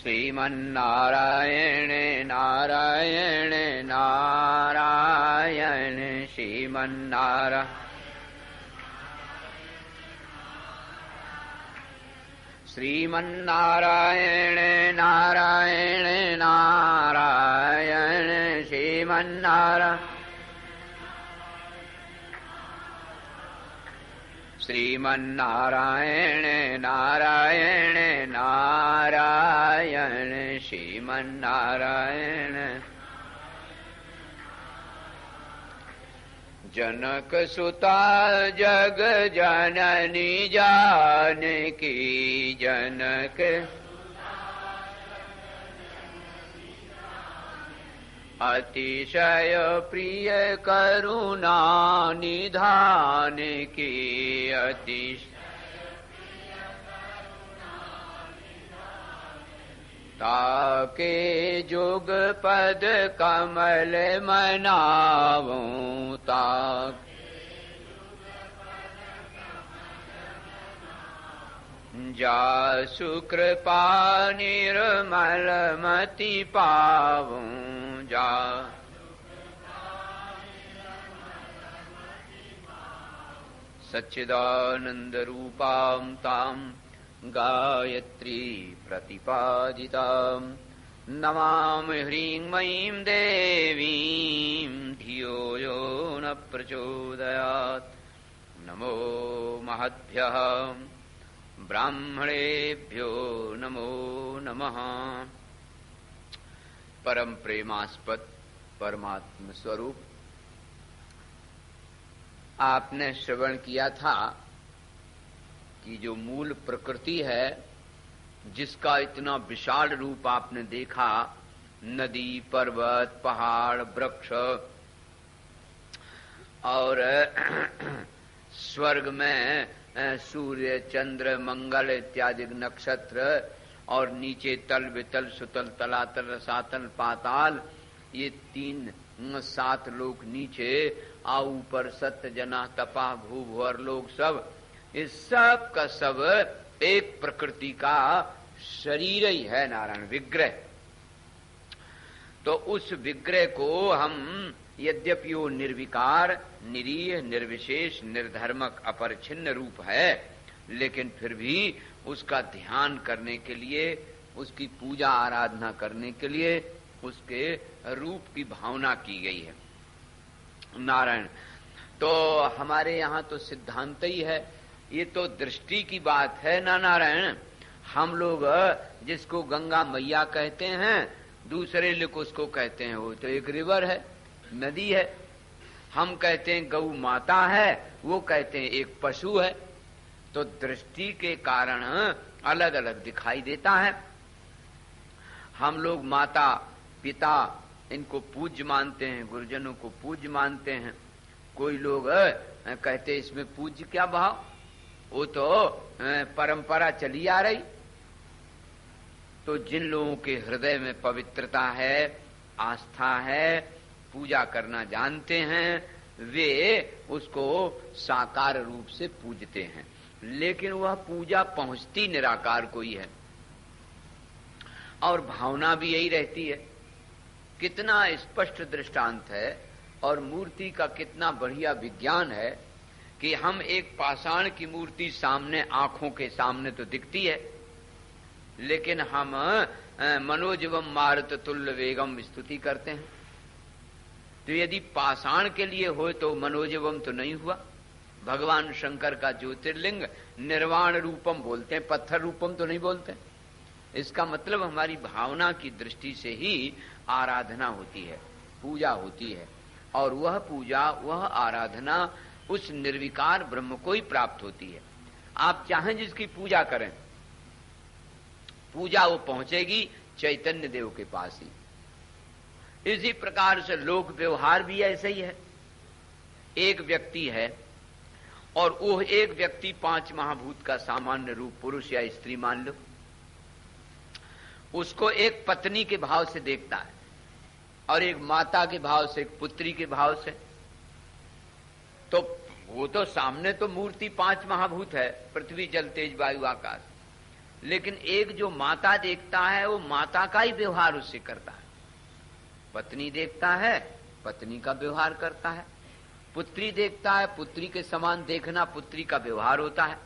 श्रीमन्नारायण नारायण नारायण श्रीमन्नारायण श्रीमन्नारायण नारायण नारायण श्रीमन्नारायण श्रीमन्नारायण नारायण नारायण श्रीमन्नारायण जनक सुता जग जननी जानकी जनक अतिशय प्रिय करुणा निधान की अतिशय ताके जुग पद कमल मनाऊं ताक जासु कृपा निर्मल मति पाऊं जा सच्चिदानंद रूपां तां गायत्री प्रतिपादितां नमामि ह्रीं मयीं देवीं धियो यो न प्रचोदयात् नमो महद्भ्यः ब्राह्मणेभ्यो नमो नमः। परम प्रेमास्पद परमात्म स्वरूप, आपने श्रवण किया था कि जो मूल प्रकृति है, जिसका इतना विशाल रूप आपने देखा, नदी पर्वत पहाड़ वृक्ष और स्वर्ग में सूर्य चंद्र मंगल इत्यादि नक्षत्र, और नीचे तल वितल सुतल तलातल रसातल पाताल, ये 3-7 लोक नीचे, आ ऊपर सत्य जना तपा भू भुवर लोग सब, इस सब का सब एक प्रकृति का शरीर ही है, नारायण विग्रह। तो उस विग्रह को हम यद्यपि वो निर्विकार निरीह निर्विशेष निर्धर्मक अपरिच्छिन्न रूप है, लेकिन फिर भी उसका ध्यान करने के लिए, उसकी पूजा आराधना करने के लिए उसके रूप की भावना की गई है नारायण। तो हमारे यहाँ तो सिद्धांत ही है, ये तो दृष्टि की बात है ना नारायण। हम लोग जिसको गंगा मैया कहते हैं, दूसरे लोग उसको कहते हैं वो तो एक रिवर है, नदी है। हम कहते हैं गौ माता है, वो कहते हैं एक पशु है। तो दृष्टि के कारण अलग अलग दिखाई देता है। हम लोग माता पिता इनको पूज्य मानते हैं, गुरुजनों को पूज्य मानते हैं। कोई लोग कहते इसमें पूज्य क्या भाव, वो तो परंपरा चली आ रही। तो जिन लोगों के हृदय में पवित्रता है, आस्था है, पूजा करना जानते हैं, वे उसको साकार रूप से पूजते हैं। लेकिन वह पूजा पहुंचती निराकार को ही है, और भावना भी यही रहती है। कितना स्पष्ट दृष्टांत है और मूर्ति का कितना बढ़िया विज्ञान है कि हम एक पाषाण की मूर्ति सामने आंखों के सामने तो दिखती है, लेकिन हम मनोजवम मारुत तुल्य वेगम स्तुति करते हैं। तो यदि पाषाण के लिए हो तो मनोजवम तो नहीं हुआ। भगवान शंकर का ज्योतिर्लिंग निर्वाण रूपम बोलते हैं, पत्थर रूपम तो नहीं बोलते। इसका मतलब हमारी भावना की दृष्टि से ही आराधना होती है, पूजा होती है, और वह पूजा वह आराधना उस निर्विकार ब्रह्म को ही प्राप्त होती है। आप चाहें जिसकी पूजा करें, पूजा वो पहुंचेगी चैतन्य देव के पास ही। इसी प्रकार से लोक व्यवहार भी ऐसे ही है। एक व्यक्ति है और वो एक व्यक्ति 5 महाभूत का सामान्य रूप पुरुष या स्त्री मान लो, उसको एक पत्नी के भाव से देखता है और एक माता के भाव से, एक पुत्री के भाव से। तो वो तो सामने तो मूर्ति 5 महाभूत है, पृथ्वी जल तेज वायु आकाश, लेकिन एक जो माता देखता है वो माता का ही व्यवहार उससे करता है। पत्नी देखता है, पत्नी का व्यवहार करता है। पुत्री देखता है, पुत्री के समान देखना पुत्री का व्यवहार होता है।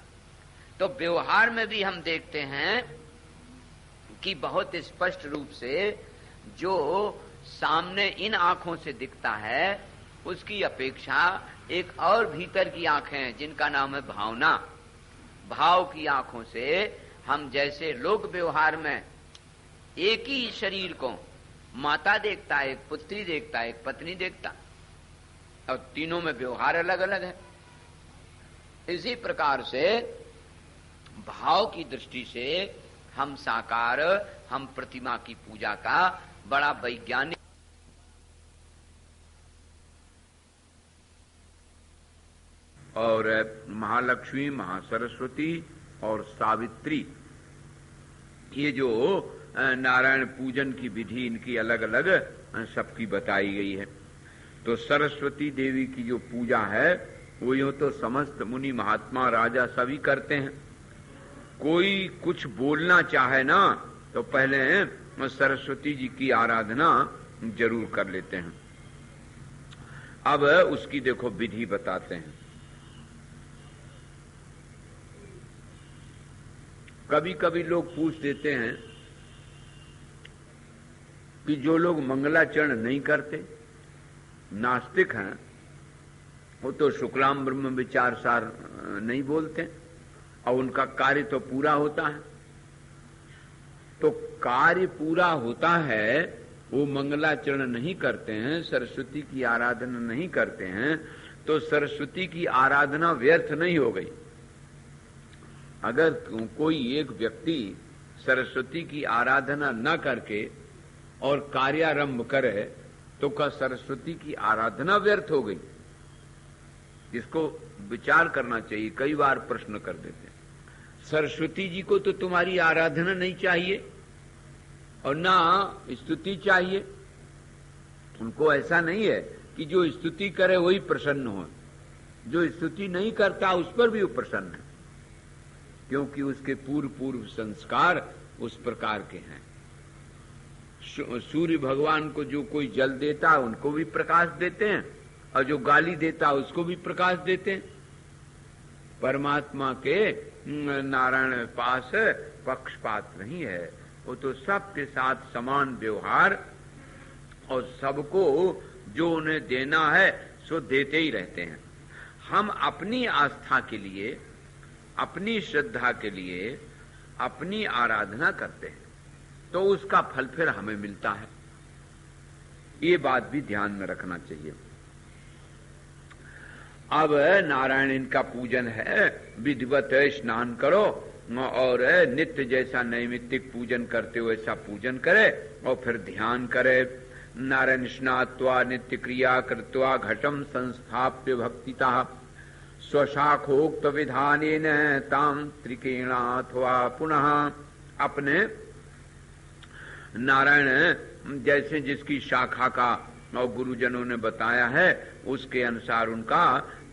तो व्यवहार में भी हम देखते हैं कि बहुत स्पष्ट रूप से जो सामने इन आंखों से दिखता है उसकी अपेक्षा एक और भीतर की आंखें हैं जिनका नाम है भावना। भाव की आंखों से हम जैसे लोक व्यवहार में एक ही शरीर को माता देखता है, एक पुत्री देखता है, एक पत्नी देखता, और तीनों में व्यवहार अलग अलग है। इसी प्रकार से भाव की दृष्टि से हम साकार, हम प्रतिमा की पूजा का बड़ा वैज्ञानिक और महालक्ष्मी, महासरस्वती और सावित्री, ये जो नारायण पूजन की विधि इनकी अलग अलग सबकी बताई गई है। तो सरस्वती देवी की जो पूजा है वो यूं तो समस्त मुनि महात्मा राजा सभी करते हैं। कोई कुछ बोलना चाहे ना तो पहले सरस्वती जी की आराधना जरूर कर लेते हैं। अब उसकी देखो विधि बताते हैं। कभी कभी लोग पूछ देते हैं कि जो लोग मंगलाचरण नहीं करते, नास्तिक हैं, वो तो शुक्लाम ब्रह्म विचार सार नहीं बोलते और उनका कार्य तो पूरा होता है। तो कार्य पूरा होता है, वो मंगलाचरण नहीं करते हैं, सरस्वती की आराधना नहीं करते हैं, तो सरस्वती की आराधना व्यर्थ नहीं हो गई। अगर कोई एक व्यक्ति सरस्वती की आराधना न करके और कार्यारंभ करे तो क्या सरस्वती की आराधना व्यर्थ हो गई? इसको विचार करना चाहिए। कई बार प्रश्न कर देते हैं, सरस्वती जी को तो तुम्हारी आराधना नहीं चाहिए और ना स्तुति चाहिए। उनको ऐसा नहीं है कि जो स्तुति करे वही प्रसन्न हो, जो स्तुति नहीं करता उस पर भी वो प्रसन्न है, क्योंकि उसके पूर्व संस्कार उस प्रकार के हैं। सूर्य भगवान को जो कोई जल देता है उनको भी प्रकाश देते हैं, और जो गाली देता है उसको भी प्रकाश देते हैं। परमात्मा के नारायण पास पक्षपात नहीं है, वो तो सबके साथ समान व्यवहार और सबको जो उन्हें देना है सो देते ही रहते हैं। हम अपनी आस्था के लिए, अपनी श्रद्धा के लिए अपनी आराधना करते हैं तो उसका फल फिर हमें मिलता है। ये बात भी ध्यान में रखना चाहिए। अब नारायण इनका पूजन है, विधिवत स्नान करो और नित्य जैसा नैमित्तिक पूजन करते हो ऐसा पूजन करे और फिर ध्यान करे। नारायण स्नात्वा नित्य क्रिया कृत्वा घटम संस्थाप्य भक्तिता स्वशाखोक्त विधानेन तांत्रिकेणाथवा पुनः। अपने नारायण जैसे जिसकी शाखा का और गुरुजनों ने बताया है उसके अनुसार उनका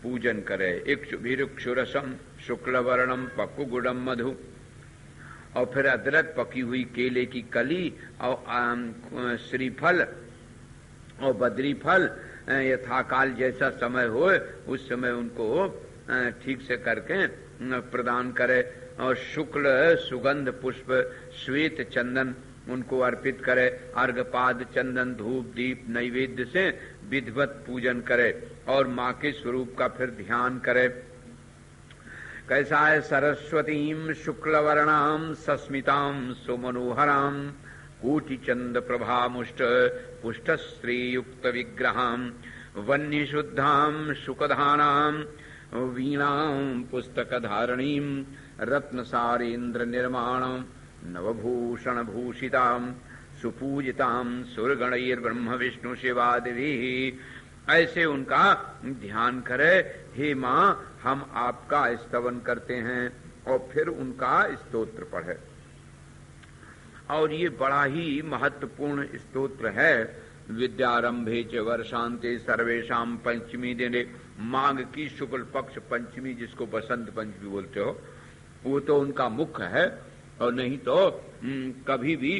पूजन करे। इक्षुभिरुक्षुरसम शुक्लवर्णम पक्कुगुड़म मधु, और फिर अदरक, पकी हुई केले की कली और श्रीफल और बद्री फल यथाकाल जैसा समय हो उस समय उनको ठीक से करके प्रदान करे। और शुक्ल सुगंध पुष्प श्वेत चंदन उनको अर्पित करे। अर्घपाद चंदन धूप दीप नैवेद्य से विधिवत पूजन करे और माँ के स्वरूप का फिर ध्यान करे। कैसा है? सरस्वतीम शुक्लवर्णाम सस्मिताम सुमनोहराम कोटिचंद प्रभा मुष्ट पुष्ट श्रीयुक्त विग्रहाम वन्य शुद्धाम शुकधानाम वीणाम पुस्तक धारणीम रत्नसारेन्द्र निर्माणम नवभूषण भूषिताम सुपूजिताम सुरगणैर्ब्रह्म विष्णु शिवादिभिः। ऐसे उनका ध्यान करे। हे माँ, हम आपका स्तवन करते हैं, और फिर उनका स्तोत्र पढ़े। और ये बड़ा ही महत्वपूर्ण स्तोत्र है। विद्यारंभे च वर्षांते सर्वेशाम पंचमी दिने। माघ की शुक्ल पक्ष पंचमी, जिसको बसंत पंचमी बोलते हो, वो तो उनका मुख्य है। और नहीं तो कभी भी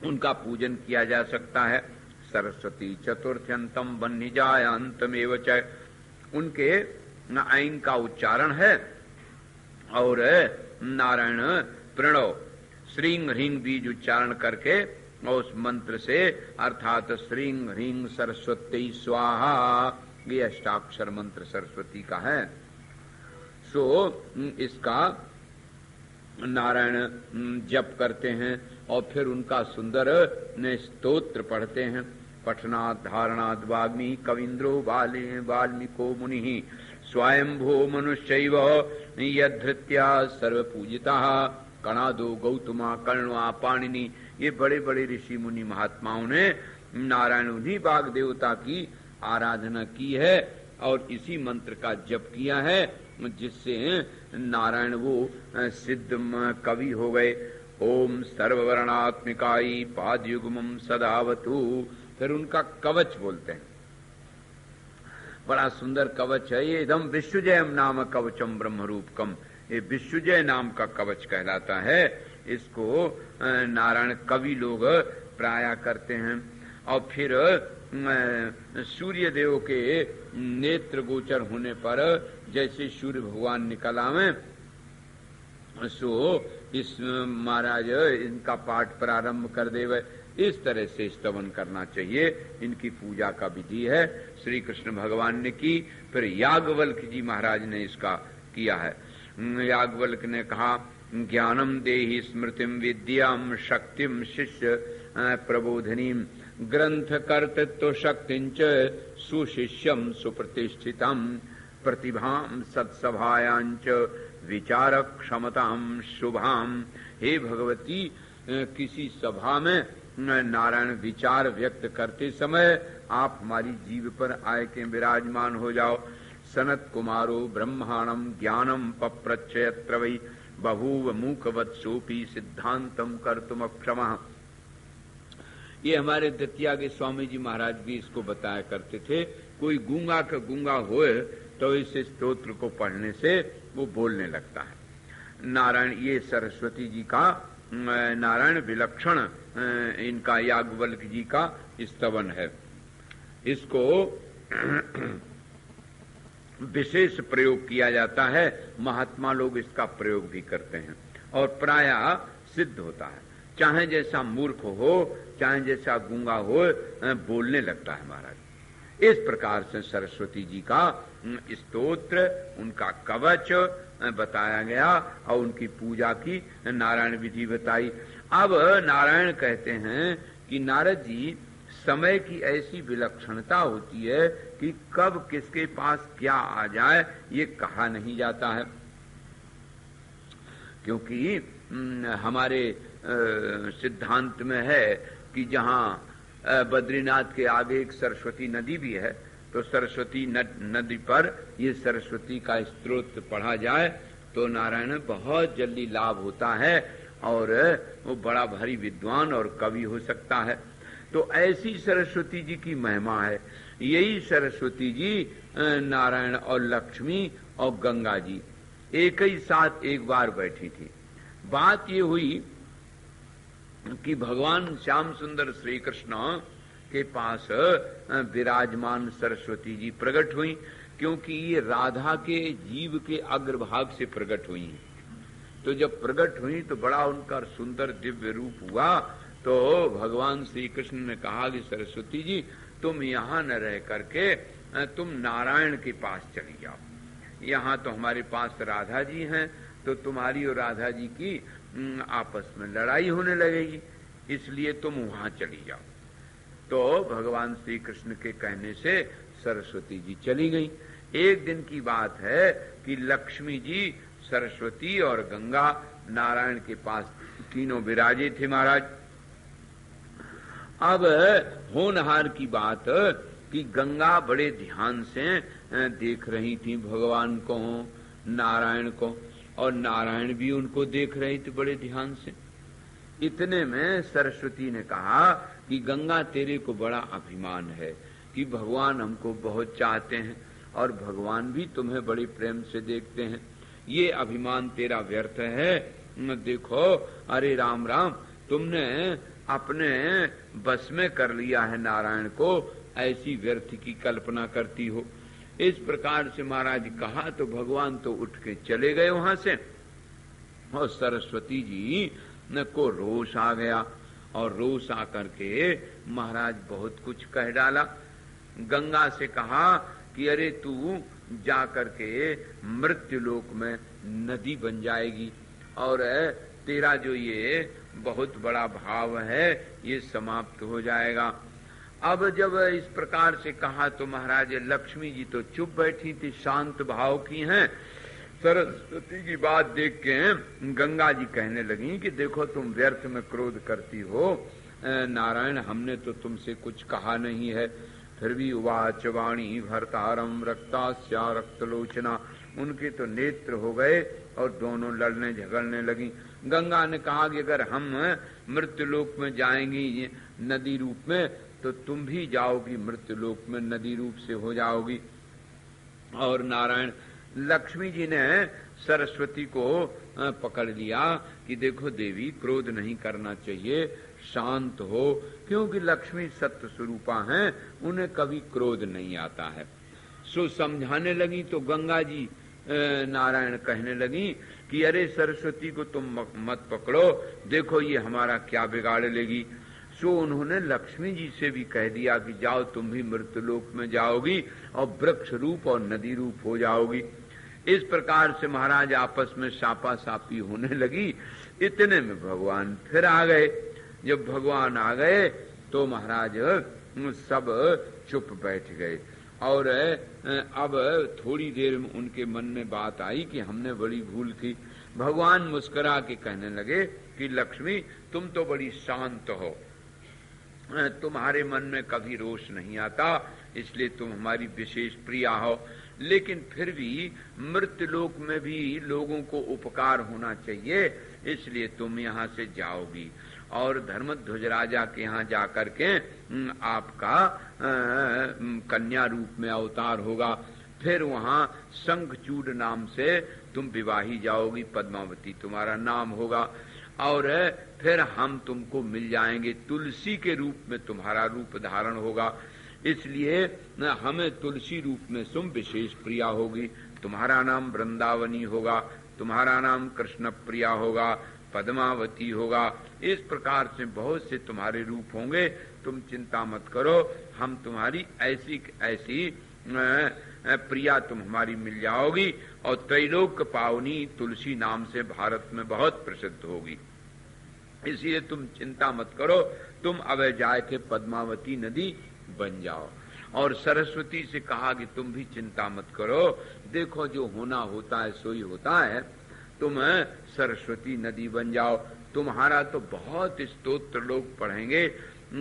उनका पूजन किया जा सकता है। सरस्वती चतुर्थ्यंतम वन्यजायांतमेव च, उनके ऐन का उच्चारण है। और नारायण प्रणव श्रींग ह्रींग बीज उच्चारण करके और उस मंत्र से अर्थात श्रींग ह्रींग सरस्वती स्वाहा, ये अष्टाक्षर मंत्र सरस्वती का है। सो इसका नारायण जप करते हैं और फिर उनका सुंदर स्तोत्र पढ़ते हैं। पठनात् धारणात् वाग्मी कविंद्रो वाल्मीको मुनि स्वयंभो मनुष्यैव यद्धृत्या सर्वपूजितः कणादो गौतमा कर्णवा पाणिनि। ये बड़े बड़े ऋषि मुनि महात्माओं ने नारायण उन्हीं बाग देवता की आराधना की है और इसी मंत्र का जप किया है, जिससे नारायण वो सिद्ध कवि हो गए। ओम सर्ववर्णात्मिकाई पादयुग्मम सदावतु, फिर उनका कवच बोलते हैं। बड़ा सुंदर कवच है ये। इदम विश्वजयम नाम कवचम ब्रह्मरूपकम, ये विश्वजय नाम का कवच कहलाता है। इसको नारायण कवि लोग प्राय करते हैं। और फिर सूर्य देव के नेत्र गोचर होने पर जैसे सूर्य भगवान निकल आवे, सो इस महाराज इनका पाठ प्रारंभ कर देवे। इस तरह से स्तवन करना चाहिए। इनकी पूजा का विधि है, श्री कृष्ण भगवान ने की, फिर याज्ञवल्क्य जी महाराज ने इसका किया है। याज्ञवल्क्य ने कहा ज्ञानम देहि स्मृतिम विद्याम शक्तिम शिष्य प्रबोधनीम ग्रंथ कर्तृत्व शक्तिंच सुशिष्यम सुप्रतिष्ठितम प्रतिभाम सत्सभायांच विचार क्षमताम शुभाम। हे भगवती, किसी सभा में नारायण विचार व्यक्त करते समय आप हमारी जीव पर आय के विराजमान हो जाओ। सनत कुमारो ब्रह्मांडम ज्ञानम पप्रच्छयत्र वै बभूव मूकवत्सोपि सिद्धांतम कर्तुम अक्षमः। ये हमारे दतिया के स्वामी जी महाराज भी इसको बताया करते थे। कोई गूंगा का गूंगा होए तो इस स्तोत्र को पढ़ने से वो बोलने लगता है। नारायण, ये सरस्वती जी का नारायण विलक्षण इनका याज्ञवल्क्य जी का स्तवन है। इसको विशेष प्रयोग किया जाता है। महात्मा लोग इसका प्रयोग भी करते हैं और प्राय सिद्ध होता है। चाहे जैसा मूर्ख हो, चाहे जैसा गूंगा हो, बोलने लगता है महाराज। इस प्रकार से सरस्वती जी का स्तोत्र, उनका कवच बताया गया और उनकी पूजा की नारायण विधि बताई। अब नारायण कहते हैं कि नारद जी, समय की ऐसी विलक्षणता होती है कि कब किसके पास क्या आ जाए ये कहा नहीं जाता है। क्योंकि हमारे सिद्धांत में है कि जहाँ बद्रीनाथ के आगे एक सरस्वती नदी भी है, तो सरस्वती नदी पर ये सरस्वती का स्तोत्र पढ़ा जाए तो नारायण बहुत जल्दी लाभ होता है और वो बड़ा भारी विद्वान और कवि हो सकता है। तो ऐसी सरस्वती जी की महिमा है। यही सरस्वती जी नारायण और लक्ष्मी और गंगा जी एक ही साथ एक बार बैठी थी। बात ये हुई कि भगवान श्याम सुंदर श्री कृष्ण के पास विराजमान सरस्वती जी प्रकट हुई, क्योंकि ये राधा के जीव के अग्रभाग से प्रकट हुई हैं। तो जब प्रकट हुई तो बड़ा उनका सुंदर दिव्य रूप हुआ। तो भगवान श्री कृष्ण ने कहा कि सरस्वती जी, तुम यहाँ न रह करके तुम नारायण के पास चली जाओ। यहाँ तो हमारे पास राधा जी हैं, तो तुम्हारी और राधा जी की आपस में लड़ाई होने लगेगी, इसलिए तुम वहां चली जाओ। तो भगवान श्री कृष्ण के कहने से सरस्वती जी चली गई। एक दिन की बात है कि लक्ष्मी जी, सरस्वती और गंगा नारायण के पास तीनों विराजे थे महाराज। अब होनहार की बात कि गंगा बड़े ध्यान से देख रही थी भगवान को, नारायण को, और नारायण भी उनको देख रहे थे बड़े ध्यान से। इतने में सरस्वती ने कहा कि गंगा, तेरे को बड़ा अभिमान है कि भगवान हमको बहुत चाहते हैं और भगवान भी तुम्हें बड़े प्रेम से देखते हैं। ये अभिमान तेरा व्यर्थ है, देखो अरे राम राम, तुमने अपने बस में कर लिया है नारायण को, ऐसी व्यर्थ की कल्पना करती हो। इस प्रकार से महाराज कहा तो भगवान तो उठ के चले गए वहां से, और सरस्वती जी को रोष आ गया, और रोष आकर के महाराज बहुत कुछ कह डाला। गंगा से कहा कि अरे तू जा करके मृत्युलोक में नदी बन जाएगी, और तेरा जो ये बहुत बड़ा भाव है ये समाप्त हो जाएगा। अब जब इस प्रकार से कहा तो महाराज लक्ष्मी जी तो चुप बैठी थी, शांत भाव की हैं। सरस्वती की बात देख के गंगा जी कहने लगी कि देखो तुम व्यर्थ में क्रोध करती हो, नारायण हमने तो तुमसे कुछ कहा नहीं है। फिर भी उवाच वाणी भर्तारम रक्तास्या रक्तलोचना, उनके तो नेत्र हो गए और दोनों लड़ने झगड़ने लगी। गंगा ने कहा कि अगर हम मृत्युलोक में जाएंगी नदी रूप में तो तुम भी जाओगी मृत्युलोक में, नदी रूप से हो जाओगी। और नारायण लक्ष्मी जी ने सरस्वती को पकड़ लिया कि देखो देवी क्रोध नहीं करना चाहिए, शांत हो, क्योंकि लक्ष्मी सत्य स्वरूपा हैं, उन्हें कभी क्रोध नहीं आता है। सो समझाने लगी तो गंगा जी नारायण कहने लगी कि अरे सरस्वती को तुम मत पकड़ो, देखो ये हमारा क्या बिगाड़ लेगी। सो उन्होंने लक्ष्मी जी से भी कह दिया कि जाओ तुम भी मृत्युलोक में जाओगी और वृक्ष रूप और नदी रूप हो जाओगी। इस प्रकार से महाराज आपस में सापा सापी होने लगी। इतने में भगवान फिर आ गए। जब भगवान आ गए तो महाराज सब चुप बैठ गए, और अब थोड़ी देर में उनके मन में बात आई कि हमने बड़ी भूल की। भगवान मुस्कुरा के कहने लगे कि लक्ष्मी तुम तो बड़ी शांत हो, तुम्हारे मन में कभी रोष नहीं आता, इसलिए तुम हमारी विशेष प्रिया हो। लेकिन फिर भी मृत्युलोक में भी लोगों को उपकार होना चाहिए, इसलिए तुम यहाँ से जाओगी और धर्मध्वज राजा के यहाँ जाकर के आपका कन्या रूप में अवतार होगा। फिर वहाँ शंखचूड़ नाम से तुम विवाही जाओगी, पद्मावती तुम्हारा नाम होगा, और फिर हम तुमको मिल जाएंगे, तुलसी के रूप में तुम्हारा रूप धारण होगा, इसलिए हमें तुलसी रूप में तुम विशेष प्रिया होगी। तुम्हारा नाम वृंदावनी होगा, तुम्हारा नाम कृष्ण प्रिया होगा, पद्मावती होगा। इस प्रकार से बहुत से तुम्हारे रूप होंगे, तुम चिंता मत करो, हम तुम्हारी ऐसी ऐसी प्रिया तुम हमारी मिल जाओगी, और त्रैलोक्य पावनी तुलसी नाम से भारत में बहुत प्रसिद्ध होगी। इसलिए तुम चिंता मत करो, तुम अब जाए के पद्मावती नदी बन जाओ। और सरस्वती से कहा कि तुम भी चिंता मत करो, देखो जो होना होता है सो ही होता है, तुम सरस्वती नदी बन जाओ। तुम्हारा तो बहुत स्तोत्र लोग पढ़ेंगे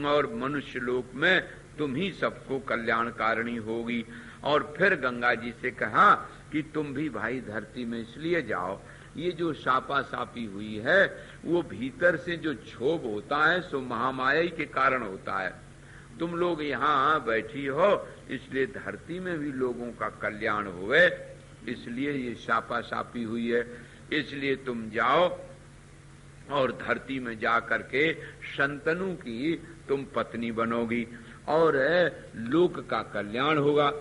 और मनुष्य लोक में तुम ही सबको कल्याणकारिणी होगी। और फिर गंगा जी से कहा कि तुम भी भाई धरती में इसलिए जाओ, ये जो सापा सापी हुई है वो भीतर से जो क्षोभ होता है सो महामाया के कारण होता है। तुम लोग यहाँ बैठी हो इसलिए धरती में भी लोगों का कल्याण हुए, इसलिए ये सापा सापी हुई है। इसलिए तुम जाओ और धरती में जा करके शंतनु की तुम पत्नी बनोगी और लोक का कल्याण होगा।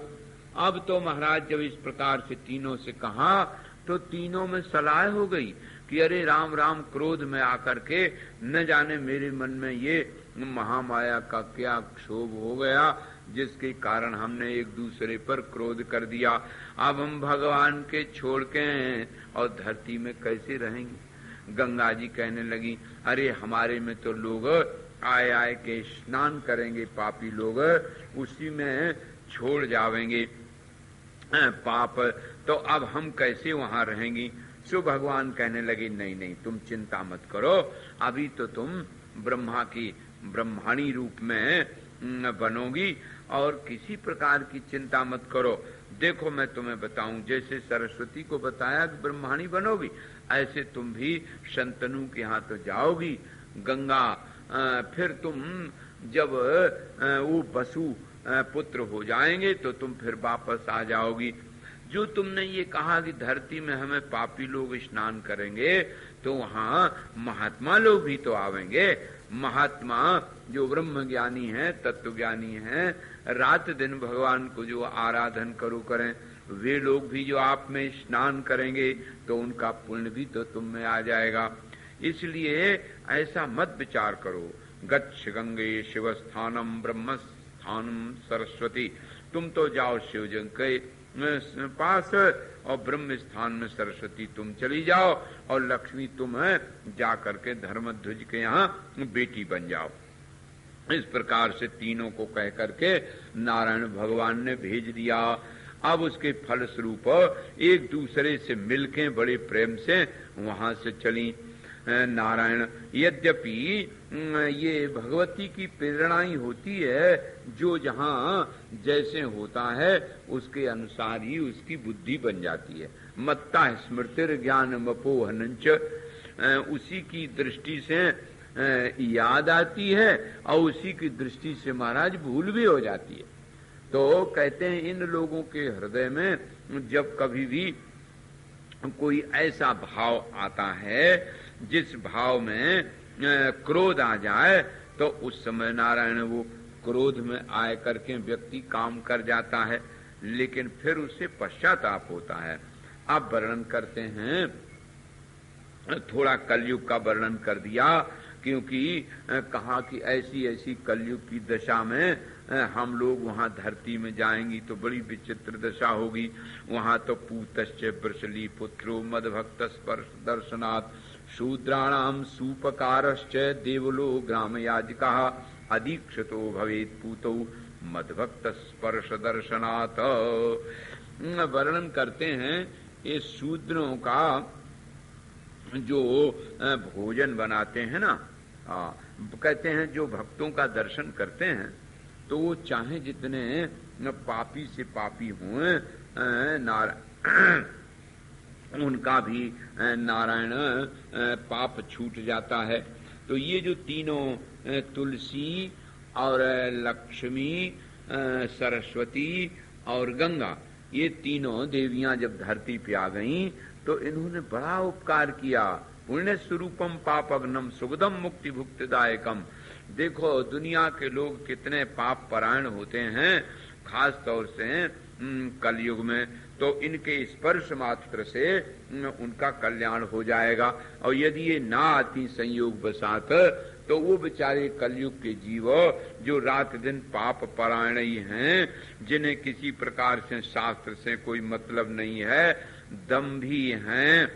अब तो महाराज जब इस प्रकार से तीनों से कहा तो तीनों में सलाह हो गई कि अरे राम राम, क्रोध में आकर के न जाने मेरे मन में ये महामाया का क्या क्षोभ हो गया जिसके कारण हमने एक दूसरे पर क्रोध कर दिया। अब हम भगवान के छोड़ के हैं और धरती में कैसे रहेंगे। गंगा जी कहने लगी अरे हमारे में तो लोग आए आए के स्नान करेंगे, पापी लोग उसी में छोड़ जावेंगे पाप, तो अब हम कैसे वहां रहेंगी। सो भगवान कहने लगे नहीं नहीं तुम चिंता मत करो, अभी तो तुम ब्रह्मा की ब्रह्माणी रूप में बनोगी और किसी प्रकार की चिंता मत करो। देखो मैं तुम्हें बताऊं, जैसे सरस्वती को बताया कि ब्रह्माणी बनोगी, ऐसे तुम भी शंतनु के यहाँ तो जाओगी। गंगा फिर तुम जब वो वसु पुत्र हो जाएंगे तो तुम फिर वापस आ जाओगी। जो तुमने ये कहा कि धरती में हमें पापी लोग स्नान करेंगे, तो वहां महात्मा लोग भी तो आवेंगे। महात्मा जो ब्रह्म ज्ञानी हैं, तत्व ज्ञानी हैं, रात दिन भगवान को जो आराधन करें, वे लोग भी जो आप में स्नान करेंगे तो उनका पुण्य भी तो तुम में आ जाएगा। इसलिए ऐसा मत विचार करो। गच्छ गंगे शिव स्थानम ब्रह्म स्थानम सरस्वती, तुम तो जाओ शिव जन के पास और ब्रह्म स्थान में सरस्वती तुम चली जाओ, और लक्ष्मी तुम जा करके धर्मध्वज के यहाँ बेटी बन जाओ। इस प्रकार से तीनों को कह करके नारायण भगवान ने भेज दिया। अब उसके फल स्वरूप एक दूसरे से मिलके बड़े प्रेम से वहां से चली नारायण। यद्यपि ये भगवती की प्रेरणा ही होती है, जो जहाँ जैसे होता है उसके अनुसार ही उसकी बुद्धि बन जाती है। मत्ता स्मृतिर ज्ञान मपोहनंच, उसी की दृष्टि से याद आती है और उसी की दृष्टि से महाराज भूल भी हो जाती है। तो कहते हैं इन लोगों के हृदय में जब कभी भी कोई ऐसा भाव आता है जिस भाव में क्रोध आ जाए, तो उस समय नारायण वो क्रोध में आए करके व्यक्ति काम कर जाता है, लेकिन फिर उससे पश्चाताप होता है। आप वर्णन करते हैं, थोड़ा कलयुग का वर्णन कर दिया, क्योंकि कहा कि ऐसी ऐसी कलयुग की दशा में हम लोग वहां धरती में जाएंगी तो बड़ी विचित्र दशा होगी। वहां तो पूतश्च वृषली पुत्रो मदभक्त स्पर्श दर्शनात् शूद्राणाम सूपकारश्च देवलो ग्राम याजका अदीक्षितो भवेत् पूतो मदभक्त स्पर्श दर्शनात्। वर्णन करते हैं ये शूद्रों का जो भोजन बनाते हैं ना, कहते हैं जो भक्तों का दर्शन करते हैं तो वो चाहे जितने पापी से पापी हों, उनका भी नारायण पाप छूट जाता है। तो ये जो तीनों तुलसी और लक्ष्मी, सरस्वती और गंगा, ये तीनों देवियां जब धरती पे आ गईं तो इन्होंने बड़ा उपकार किया। पुण्य स्वरूपम पापग्नम सुगदम मुक्ति भुक्तिदायकम। देखो दुनिया के लोग कितने पाप परायण होते हैं, खास तौर से कलयुग में, तो इनके स्पर्श मात्र से उनका कल्याण हो जाएगा। और यदि ये ना आती संयोग बसात तो वो बेचारे कलयुग के जीव जो रात दिन पाप परायण ही हैं, जिन्हें किसी प्रकार से शास्त्र से कोई मतलब नहीं है, दम्भी हैं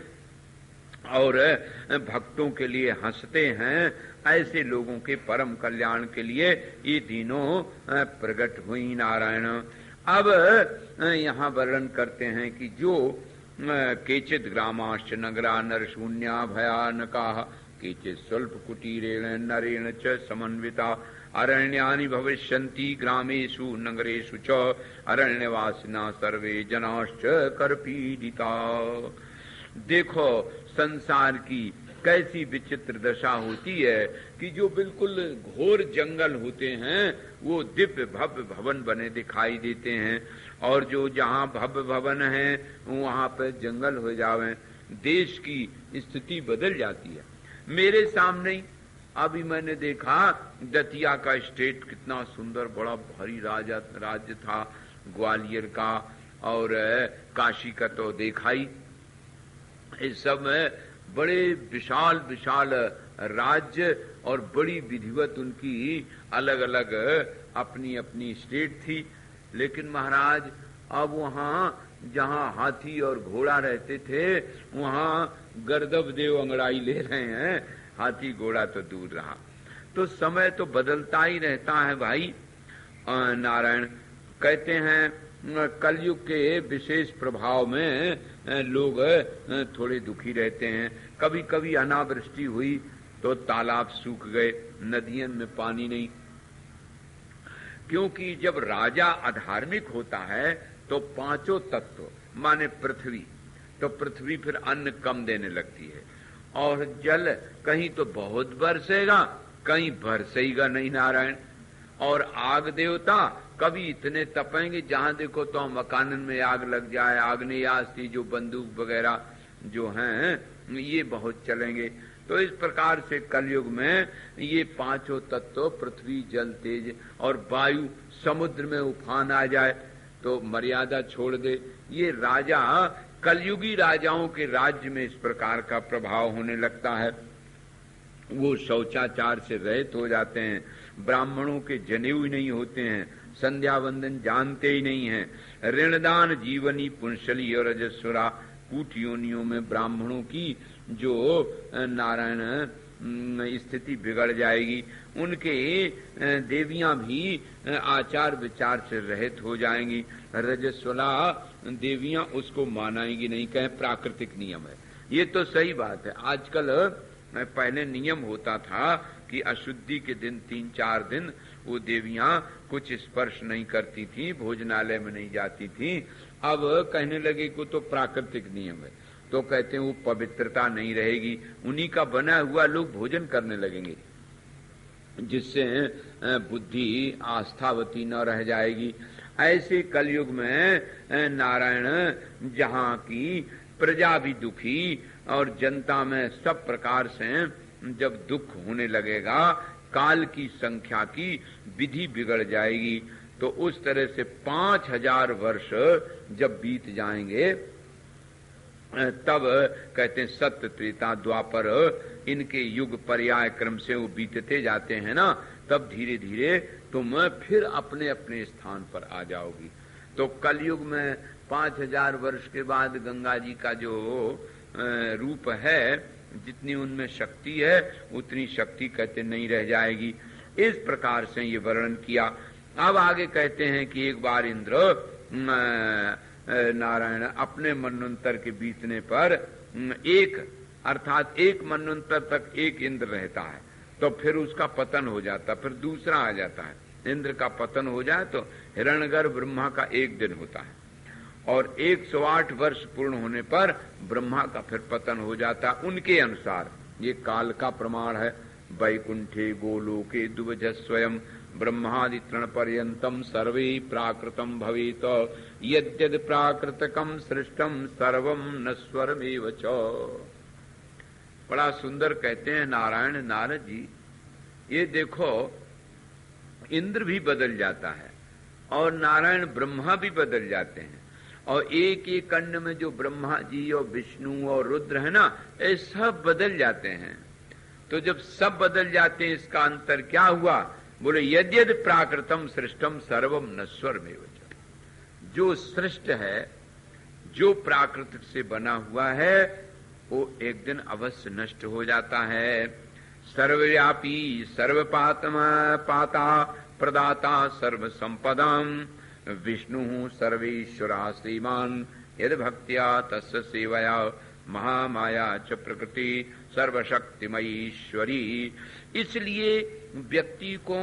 और भक्तों के लिए हंसते हैं, ऐसे लोगों के परम कल्याण के लिए ये तीनों प्रकट हुई नारायण। अब यहाँ वर्णन करते हैं कि जो केचित ग्रामाश्च नगरा नरशून्या भयानका केचित स्वल्प कुटीरेण नरेण च समन्विता अरण्यानि भविष्यन्ति ग्रामेषु नगरेषु च अरण्यवासिना सर्वे जनाश्च करपीडिता। देखो संसार की कैसी विचित्र दशा होती है कि जो बिल्कुल घोर जंगल होते हैं वो दिव्य भव्य भवन बने दिखाई देते हैं, और जो जहाँ भव्य भवन है वहां पर जंगल हो जावे, देश की स्थिति बदल जाती है। मेरे सामने ही अभी मैंने देखा दतिया का स्टेट कितना सुंदर बड़ा भारी राज्य था, ग्वालियर का और काशी का तो देखा ही। इस सब में बड़े विशाल विशाल राज्य और बड़ी विधिवत उनकी अलग अलग अपनी अपनी स्टेट थी। लेकिन महाराज अब वहाँ जहाँ हाथी और घोड़ा रहते थे वहाँ गर्दभ देव अंगड़ाई ले रहे हैं, हाथी घोड़ा तो दूर रहा। तो समय तो बदलता ही रहता है भाई। नारायण कहते हैं कलयुग के विशेष प्रभाव में लोग थोड़े दुखी रहते हैं। कभी कभी अनावृष्टि हुई तो तालाब सूख गए, नदियों में पानी नहीं, क्योंकि जब राजा अधार्मिक होता है तो पांचों तत्व माने पृथ्वी, तो पृथ्वी फिर अन्न कम देने लगती है, और जल कहीं तो बहुत बरसेगा कहीं बरसेगा नहीं नारायण, और आग देवता कभी इतने तपेंगे जहां देखो तो मकानन में आग लग जाए, आग्नेयास्त्र जो बंदूक वगैरह जो हैं ये बहुत चलेंगे। तो इस प्रकार से कलयुग में ये पांचों तत्व पृथ्वी, जल, तेज और वायु, समुद्र में उफान आ जाए तो मर्यादा छोड़ दे। ये राजा कलयुगी राजाओं के राज्य में इस प्रकार का प्रभाव होने लगता है। वो शौचाचार से रहित हो जाते हैं, ब्राह्मणों के जनेऊ नहीं होते हैं, संध्या वंदन जानते ही नहीं हैं, ऋणदान जीवनी पुंसली और रजस्वरा कूट योनियों में ब्राह्मणों की जो नारायण स्थिति बिगड़ जाएगी। उनके देवियां भी आचार विचार से रहित हो जाएंगी। रजस्वला देवियां उसको मानेंगी नहीं, कहें प्राकृतिक नियम है। ये तो सही बात है। आजकल पहले नियम होता था कि अशुद्धि के दिन 3-4 दिन वो देवियां कुछ स्पर्श नहीं करती थी, भोजनालय में नहीं जाती थी। अब कहने लगे को तो प्राकृतिक नियम है, तो कहते हैं वो पवित्रता नहीं रहेगी, उन्हीं का बना हुआ लोग भोजन करने लगेंगे, जिससे बुद्धि आस्थावती न रह जाएगी। ऐसे कलयुग में नारायण जहाँ की प्रजा भी दुखी और जनता में सब प्रकार से जब दुख होने लगेगा, काल की संख्या की विधि बिगड़ जाएगी। तो उस तरह से 5000 वर्ष जब बीत जाएंगे तब कहते हैं सत्य, त्रेता, द्वापर इनके युग पर्याय क्रम से वो बीतते जाते हैं ना, तब धीरे धीरे तुम फिर अपने अपने स्थान पर आ जाओगी। तो कलयुग में 5000 वर्ष के बाद गंगा जी का जो रूप है, जितनी उनमें शक्ति है उतनी शक्ति कहते नहीं रह जाएगी। इस प्रकार से ये वर्णन किया। अब आगे कहते हैं कि एक बार इंद्र नारायण अपने मनवंतर के बीतने पर अर्थात एक मनवंतर तक एक इंद्र रहता है, तो फिर उसका पतन हो जाता, फिर दूसरा आ जाता है। इंद्र का पतन हो जाए तो हिरण्यगर्भ ब्रह्मा का 1 दिन होता है, और 108 वर्ष पूर्ण होने पर ब्रह्मा का फिर पतन हो जाता उनके अनुसार। ये काल का प्रमाण है। वैकुंठे गोलोके दुवज स्वयं ब्रह्मादि तृण पर्यंतम सर्वे प्राकृतम भवेत यद्यद प्राकृतकम सृष्टम सर्वम नश्वरमेव च। बड़ा सुंदर कहते हैं नारायण नारद जी, ये देखो इंद्र भी बदल जाता है और नारायण ब्रह्मा भी बदल जाते हैं, और एक एक अंड में जो ब्रह्मा जी और विष्णु और रुद्र है ना, ये सब बदल जाते हैं। तो जब सब बदल जाते हैं, इसका अंतर क्या हुआ? बोले यद्यद प्राकृतम सृष्टम सर्वम नश्वरमेव च। जो सृष्ट है, जो प्राकृतिक से बना हुआ है, वो एक दिन अवश्य नष्ट हो जाता है। सर्वव्यापी सर्वपाता प्रदाता सर्व संपदाम विष्णु सर्वेश्वरा श्रीमान यद भक्त्या तस्य सेवया महामाया च प्रकृति सर्वशक्तिमयी ईश्वरी। इसलिए व्यक्ति को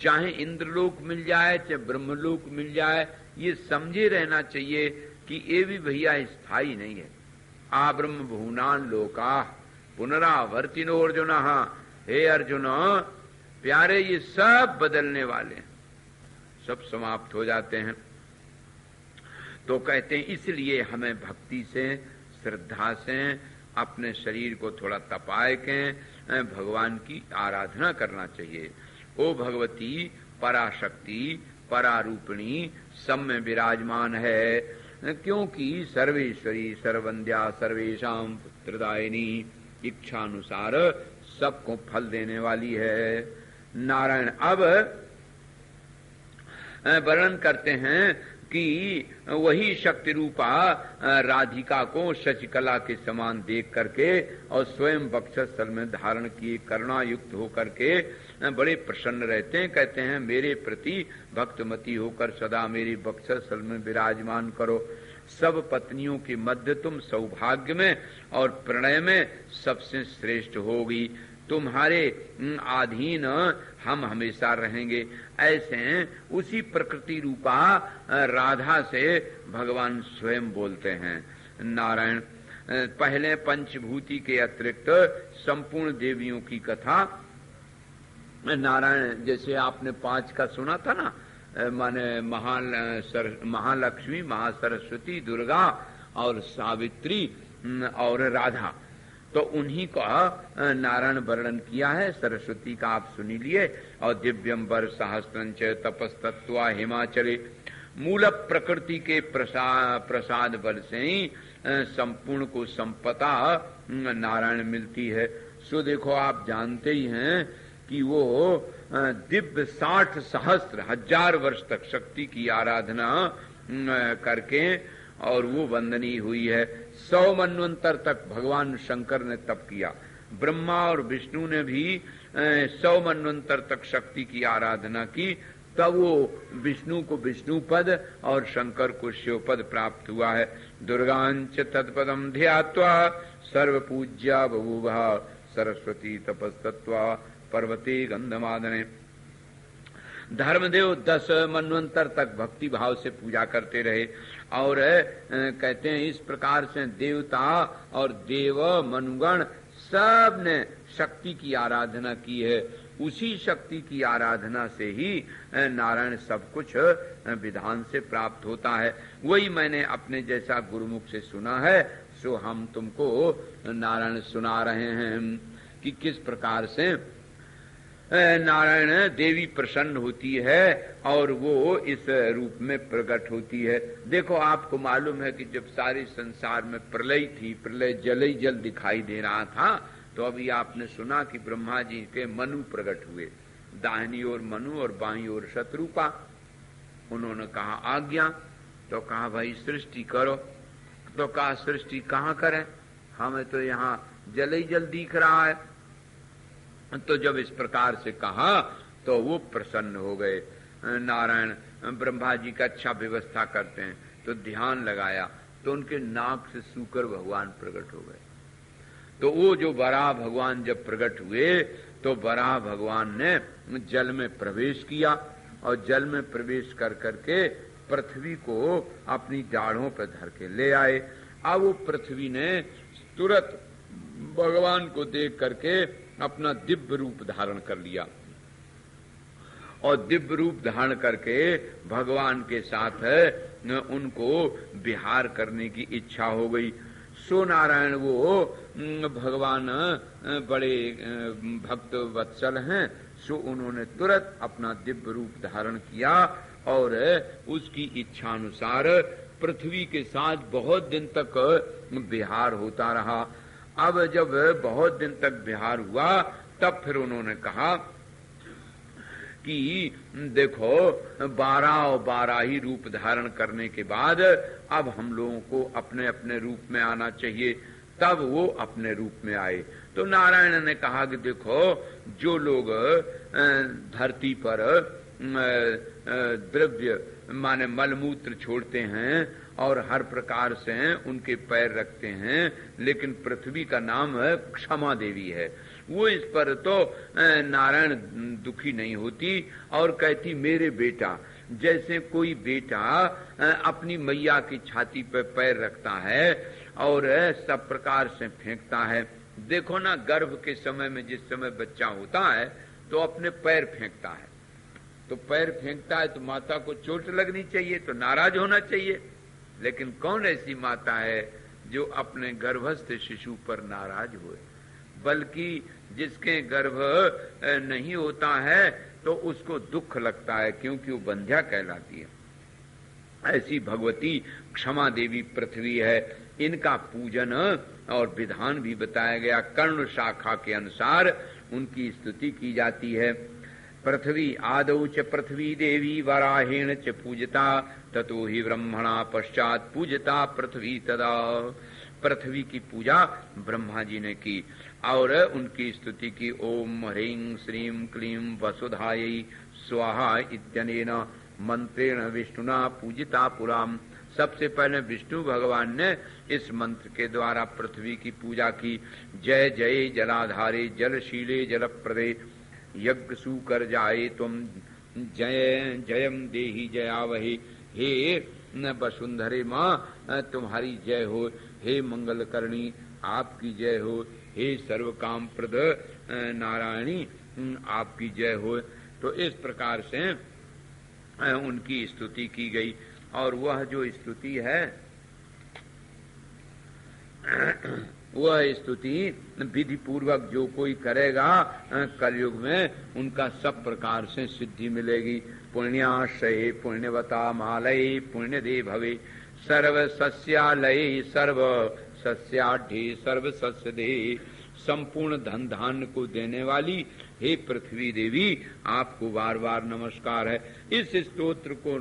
चाहे इंद्रलोक मिल जाए चाहे ब्रह्मलोक मिल जाए, ये समझे रहना चाहिए कि ये भी भैया स्थायी नहीं है। आ ब्रह्म भुवनान लोका पुनरावर्तिनो अर्जुन। हे अर्जुन प्यारे, ये सब बदलने वाले हैं, सब समाप्त हो जाते हैं। तो कहते हैं इसलिए हमें भक्ति से, श्रद्धा से अपने शरीर को थोड़ा तपाए के भगवान की आराधना करना चाहिए। ओ भगवती पराशक्ति परारूपिणी सब में विराजमान है, क्योंकि सर्वेश्वरी सर्वंध्या सर्वेशाम पुत्रदायिनी इच्छानुसार सबको फल देने वाली है। नारायण अब वर्णन करते हैं कि वही शक्ति रूपा राधिका को शशिकला के समान देख करके और स्वयं वक्षस्थल में धारण किए करुणा युक्त होकर के बड़े प्रसन्न रहते हैं। कहते हैं मेरे प्रति भक्तमती होकर सदा मेरे वक्षस्थल में विराजमान करो। सब पत्नियों के मध्य तुम सौभाग्य में और प्रणय में सबसे श्रेष्ठ होगी। तुम्हारे अधीन हम हमेशा रहेंगे। ऐसे उसी प्रकृति रूपा राधा से भगवान स्वयं बोलते हैं। नारायण पहले पंचभूति के अतिरिक्त संपूर्ण देवियों की कथा नारायण, जैसे आपने 5 का सुना था ना, माने महालक्ष्मी, महासरस्वती, दुर्गा और सावित्री और राधा, तो उन्हीं का नारायण वर्णन किया है। सरस्वती का आप सुनी लिए। और दिव्यंबर सहस्त्रंच तपस्तत्वा हिमाचले, मूल प्रकृति के प्रसाद बल से ही संपूर्ण को संपदा नारायण मिलती है। सो देखो, आप जानते ही हैं कि वो दिव्य 60 सहस्त्र 1000 वर्ष तक शक्ति की आराधना करके और वो वंदनीय हुई है। 100 मन्वंतर तक भगवान शंकर ने तप किया। ब्रह्मा और विष्णु ने भी 100 मन्वंतर तक शक्ति की आराधना की, तब वो विष्णु को विष्णु पद और शंकर को शिव पद प्राप्त हुआ है। दुर्गांच तत्पदम ध्यात्वा सर्व पूज्या बभूवा, सरस्वती तपस्तत्वा पर्वते गंधमादने। धर्मदेव 10 मन्वंतर तक भक्ति भाव से पूजा करते रहे और कहते हैं इस प्रकार से देवता और देव मनुगण सब ने शक्ति की आराधना की है। उसी शक्ति की आराधना से ही नारायण सब कुछ विधान से प्राप्त होता है। वही मैंने अपने जैसा गुरुमुख से सुना है, सो हम तुमको नारायण सुना रहे हैं कि किस प्रकार से नारायण देवी प्रसन्न होती है और वो इस रूप में प्रकट होती है। देखो, आपको मालूम है कि जब सारे संसार में प्रलय थी, प्रलय जल ही जल दिखाई दे रहा था, तो अभी आपने सुना कि ब्रह्मा जी के मनु प्रकट हुए। दाहिनी ओर मनु और बाईं ओर शत्रुपा। उन्होंने कहा आज्ञा, तो कहा भाई सृष्टि करो। तो कहा सृष्टि कहाँ करें, हमें तो यहाँ जल ही जल दिख रहा है। तो जब इस प्रकार से कहा तो वो प्रसन्न हो गए। नारायण ब्रह्मा जी का अच्छा व्यवस्था करते हैं, तो ध्यान लगाया तो उनके नाक से सूकर भगवान प्रकट हो गए। तो वो जो वराह भगवान जब प्रकट हुए तो वराह भगवान ने जल में प्रवेश किया और जल में प्रवेश कर करके पृथ्वी को अपनी डाढ़ों पर धर के ले आए। अब वो पृथ्वी ने तुरंत भगवान को देख करके अपना दिव्य रूप धारण कर लिया और दिव्य रूप धारण करके भगवान के साथ उनको विहार करने की इच्छा हो गई। सो नारायण वो भगवान बड़े भक्त वत्सल हैं, सो उन्होंने तुरंत अपना दिव्य रूप धारण किया और उसकी इच्छा अनुसार पृथ्वी के साथ बहुत दिन तक विहार होता रहा। अब जब बहुत दिन तक विहार हुआ तब फिर उन्होंने कहा कि देखो 12 और 12 ही रूप धारण करने के बाद अब हम लोगों को अपने अपने रूप में आना चाहिए। तब वो अपने रूप में आए। तो नारायण ने कहा कि देखो, जो लोग धरती पर द्रव्य माने मलमूत्र छोड़ते हैं और हर प्रकार से उनके पैर रखते हैं, लेकिन पृथ्वी का नाम क्षमा देवी है, वो इस पर तो नारायण दुखी नहीं होती और कहती मेरे बेटा। जैसे कोई बेटा अपनी मैया की छाती पर पैर रखता है और सब प्रकार से फेंकता है। देखो ना, गर्भ के समय में जिस समय बच्चा होता है तो अपने पैर फेंकता है, तो पैर फेंकता है तो माता को चोट लगनी चाहिए, तो नाराज होना चाहिए। लेकिन कौन ऐसी माता है जो अपने गर्भस्थ शिशु पर नाराज होए? बल्कि जिसके गर्भ नहीं होता है तो उसको दुख लगता है, क्योंकि वो बंध्या कहलाती है। ऐसी भगवती क्षमा देवी पृथ्वी है। इनका पूजन और विधान भी बताया गया। कर्ण शाखा के अनुसार उनकी स्तुति की जाती है। पृथ्वी आदौ च पृथ्वी देवी वराहेण च पूजता, ततो ही ब्रह्मणा पश्चात पूजता पृथ्वी तदा। पृथ्वी की पूजा ब्रह्मा जी ने की और उनकी स्तुति की। ओम ह्रीं श्रीं क्लीं वसुधायै स्वाहा इत्यनेन मंत्रेण विष्णुना पूजिता पुराम। सबसे पहले विष्णु भगवान ने इस मंत्र के द्वारा पृथ्वी की पूजा की। जय जय जलाधारे जलशीले जलप्रदे, यज्ञ सूकर जाए तुम जय जयम देहि जयावहे। हे वसुंधरे माँ तुम्हारी जय हो, हे मंगल करणी आपकी जय हो, हे सर्व काम प्रद नारायणी आपकी जय हो। तो इस प्रकार से उनकी स्तुति की गई। और वह जो स्तुति है वह स्तुति विधि पूर्वक जो कोई करेगा कलयुग में उनका सब प्रकार से सिद्धि मिलेगी। पुण्याश्रये पुण्यवता मालय पुण्य दे भवे सर्व सस्यालय सर्व सस्याढ़े सर्व सस्य दे। संपूर्ण धन धान्य को देने वाली हे पृथ्वी देवी, आपको बार बार नमस्कार है। इस स्तोत्र को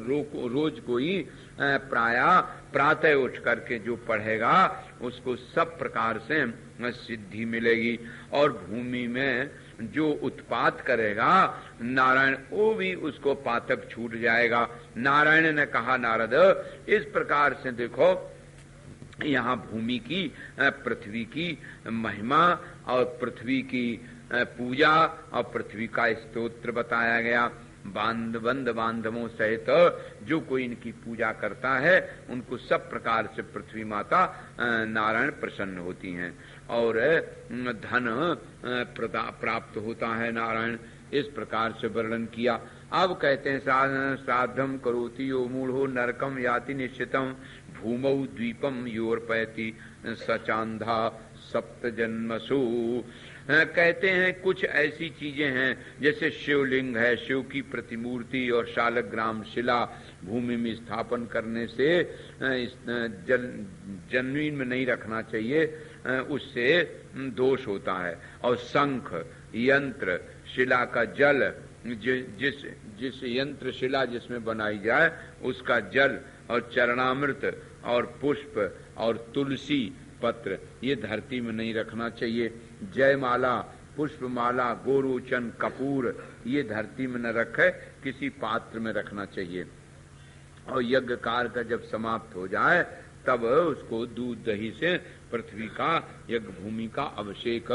रोज कोई प्रातः उठ करके जो पढ़ेगा उसको सब प्रकार से सिद्धि मिलेगी। और भूमि में जो उत्पात करेगा नारायण, वो भी उसको पातक छूट जाएगा। नारायण ने कहा, नारद इस प्रकार से देखो यहाँ भूमि की पृथ्वी की महिमा और पृथ्वी की पूजा और पृथ्वी का स्तोत्र बताया गया। बंद बांधवों सहित जो कोई इनकी पूजा करता है उनको सब प्रकार से पृथ्वी माता नारायण प्रसन्न होती हैं और धन प्राप्त होता है नारायण। इस प्रकार से वर्णन किया। अब कहते हैं श्राद्धम करोति यो मूढ़ो नरकम याति निश्चितम भूमौ द्वीपम योर्पयति सचांधा सप्त जन्मसु। कहते हैं कुछ ऐसी चीजें हैं जैसे शिवलिंग है, शिव की प्रतिमूर्ति और शालग्राम शिला भूमि में स्थापन करने से जमीन में नहीं रखना चाहिए, उससे दोष होता है। और शंख यंत्र शिला का जल, जिस यंत्र शिला जिसमें बनाई जाए उसका जल और चरणामृत और पुष्प और तुलसी पत्र ये धरती में नहीं रखना चाहिए। जयमाला पुष्पमाला गोरोचन कपूर ये धरती में न रखे, किसी पात्र में रखना चाहिए। और यज्ञ कार्य का जब समाप्त हो जाए तब उसको दूध दही से पृथ्वी का यज्ञ भूमि का अभिषेक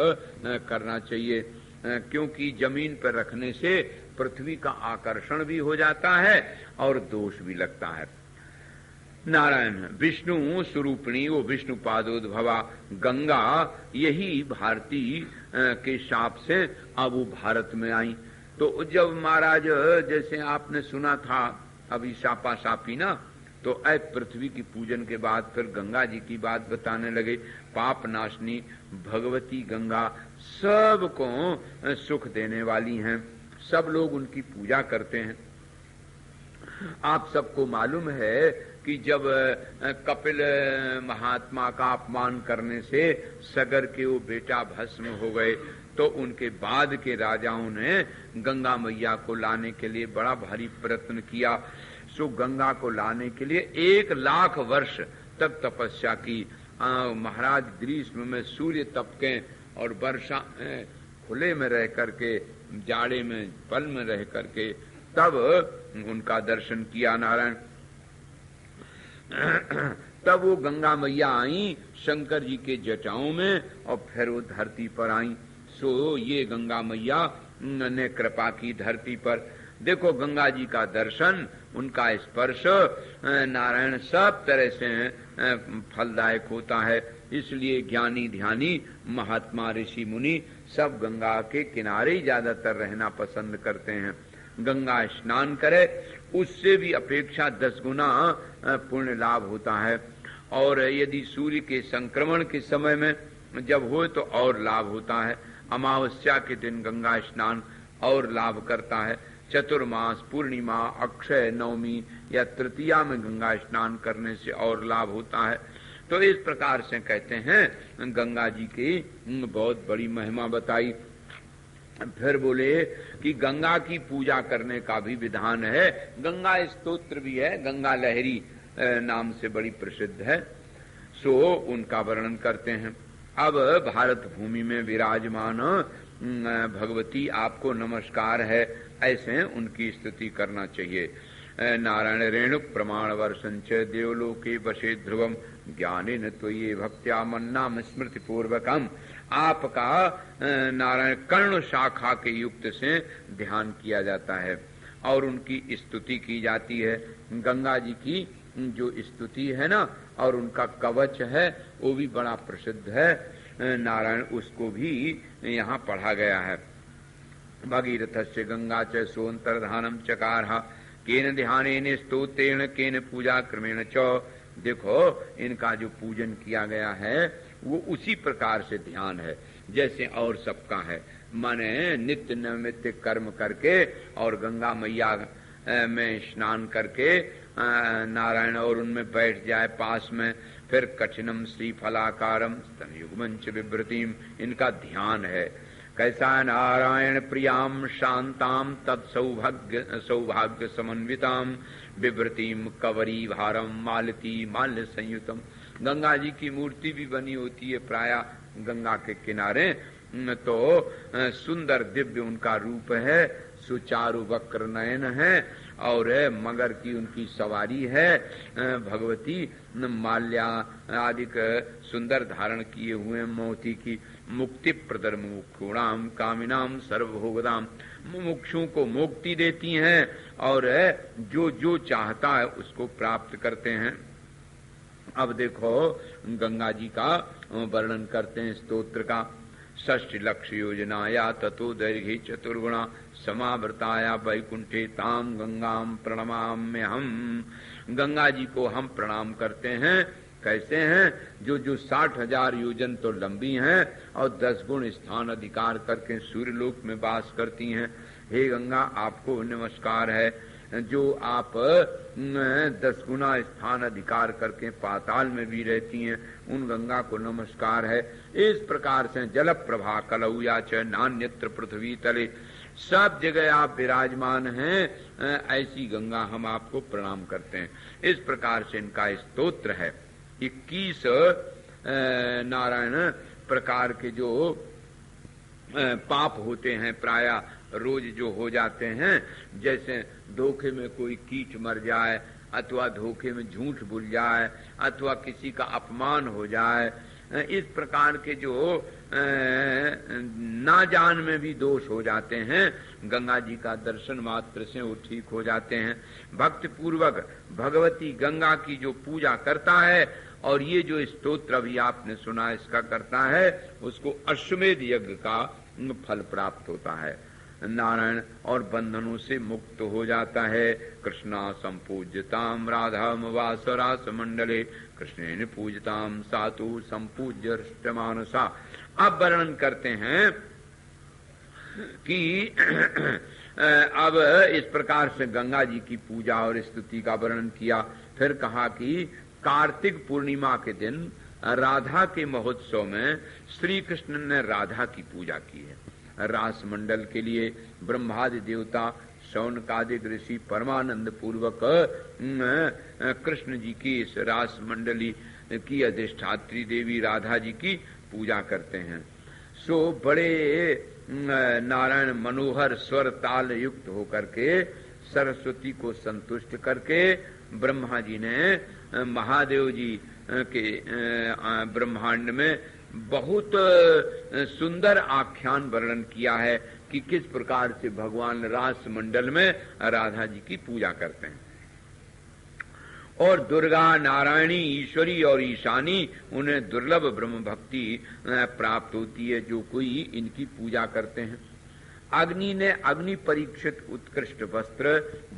करना चाहिए, क्योंकि जमीन पर रखने से पृथ्वी का आकर्षण भी हो जाता है और दोष भी लगता है। नारायण विष्णु स्वरूपिणी वो विष्णु पादोद्भवा गंगा, यही भारती के शाप से अब वो भारत में आई। तो जब महाराज जैसे आपने सुना था अभी शापा शापी ना, तो पृथ्वी की पूजन के बाद फिर गंगा जी की बात बताने लगे। पाप नाशनी भगवती गंगा सबको सुख देने वाली हैं, सब लोग उनकी पूजा करते हैं। आप सबको मालूम है कि जब कपिल महात्मा का अपमान करने से सगर के वो बेटा भस्म हो गए, तो उनके बाद के राजाओं ने गंगा मैया को लाने के लिए बड़ा भारी प्रयत्न किया। सो गंगा को लाने के लिए 1,00,000 वर्ष तक तपस्या की। महाराज ग्रीष्म में सूर्य तपके और वर्षा खुले में रह करके, जाड़े में पल में रह करके तब उनका दर्शन किया नारायण। तब वो गंगा मैया आई शंकर जी के जटाओं में और फिर वो धरती पर आई। सो ये गंगा मैया ने कृपा की धरती पर। देखो गंगा जी का दर्शन, उनका स्पर्श नारायण सब तरह से फलदायक होता है। इसलिए ज्ञानी ध्यानी महात्मा ऋषि मुनि सब गंगा के किनारे ही ज्यादातर रहना पसंद करते हैं। गंगा स्नान करे उससे भी अपेक्षा 10 गुना पुण्य लाभ होता है। और यदि सूर्य के संक्रमण के समय में जब हो तो और लाभ होता है। अमावस्या के दिन गंगा स्नान और लाभ करता है। चतुर्मास पूर्णिमा अक्षय नवमी या तृतीया में गंगा स्नान करने से और लाभ होता है। तो इस प्रकार से कहते हैं गंगा जी की बहुत बड़ी महिमा बताई। फिर बोले कि गंगा की पूजा करने का भी विधान है। गंगा स्तोत्र भी है, गंगा लहरी नाम से बड़ी प्रसिद्ध है। सो उनका वर्णन करते हैं। अब भारत भूमि में विराजमान भगवती आपको नमस्कार है, ऐसे उनकी स्तुति करना चाहिए। नारायण रेणु प्रमाण वर्षंच देवलोके वशे ध्रुवम ज्ञानेन त्वयि भक्त्या मन्नाम स्मृति पूर्वकम। आपका नारायण कर्ण शाखा के युक्त से ध्यान किया जाता है और उनकी स्तुति की जाती है। गंगा जी की जो स्तुति है ना और उनका कवच है वो भी बड़ा प्रसिद्ध है नारायण, उसको भी यहाँ पढ़ा गया है। भगीरथस्य गंगा च सोऽन्तर्धानं चकारः केन ध्यानेन स्तोत्रेण केन पूजा क्रमेण च। देखो इनका जो पूजन किया गया है वो उसी प्रकार से ध्यान है जैसे और सबका है। माने नित्य नैमित्य कर्म करके और गंगा मैया में स्नान करके नारायण और उनमें बैठ जाए पास में, फिर कठिनम श्रीफलाकारम स्तनयुग्मंच विभ्रतिम, इनका ध्यान है। कैसा नारायण प्रियाम शांताम तत्सौभाग्य समन्विताम विभ्रतिम कवरी भारम मालती माल्य संयुतम। गंगा जी की मूर्ति भी बनी होती है प्राय गंगा के किनारे, तो सुंदर दिव्य उनका रूप है, सुचारु वक्र नयन है और मगर की उनकी सवारी है। भगवती माल्या आदि सुंदर धारण किए हुए मोती की मुक्ति प्रदर मुमुक्षुणाम कामिनाम सर्वभोगदाम, मुमुक्षुओं को मुक्ति देती हैं और जो जो चाहता है उसको प्राप्त करते हैं। अब देखो गंगा जी का वर्णन करते हैं स्तोत्र का। षष्ठी लक्ष्य योजनाया ततो दैर्घ्य चतुर्गुणा समावृताया वैकुंठे ताम गंगाम प्रणमाम्य हम। गंगा जी को हम प्रणाम करते हैं। कैसे हैं? जो जो 60,000 योजन तो लंबी हैं और 10 गुण स्थान अधिकार करके सूर्यलोक में वास करती हैं। हे गंगा आपको नमस्कार है। जो आप 10 गुना स्थान अधिकार करके पाताल में भी रहती हैं, उन गंगा को नमस्कार है। इस प्रकार से जल प्रभा कलौया च नान्यत्र पृथ्वी तले, सब जगह आप विराजमान हैं, ऐसी गंगा हम आपको प्रणाम करते हैं। इस प्रकार से इनका स्तोत्र है। 21 नारायण प्रकार के जो पाप होते हैं प्राय रोज जो हो जाते हैं, जैसे धोखे में कोई कीट मर जाए अथवा धोखे में झूठ बोल जाए अथवा किसी का अपमान हो जाए, इस प्रकार के जो ना जान में भी दोष हो जाते हैं, गंगा जी का दर्शन मात्र से वो ठीक हो जाते हैं। भक्ति पूर्वक भगवती गंगा की जो पूजा करता है और ये जो स्तोत्र अभी आपने सुना इसका करता है, उसको अश्वमेध यज्ञ का फल प्राप्त होता है नारायण, और बंधनों से मुक्त हो जाता है। कृष्णा संपूज्यताम राधा वास रास मंडले कृष्णेन पूजताम सातु संपूज्य मानसा। अब वर्णन करते हैं कि अब इस प्रकार से गंगा जी की पूजा और स्तुति का वर्णन किया। फिर कहा कि कार्तिक पूर्णिमा के दिन राधा के महोत्सव में श्री कृष्ण ने राधा की पूजा की है। रास मंडल के लिए ब्रह्मादि देवता शौनकादिक ऋषि परमानंद पूर्वक कृष्ण जी की इस रास मंडली की अधिष्ठात्री देवी राधा जी की पूजा करते हैं। सो बड़े नारायण मनोहर स्वर ताल युक्त होकर के सरस्वती को संतुष्ट करके ब्रह्मा जी ने महादेव जी के ब्रह्मांड में बहुत सुंदर आख्यान वर्णन किया है कि किस प्रकार से भगवान रास मंडल में राधा जी की पूजा करते हैं। और दुर्गा नारायणी ईश्वरी और ईशानी उन्हें दुर्लभ ब्रह्म भक्ति प्राप्त होती है जो कोई इनकी पूजा करते हैं। अग्नि ने अग्नि परीक्षित उत्कृष्ट वस्त्र,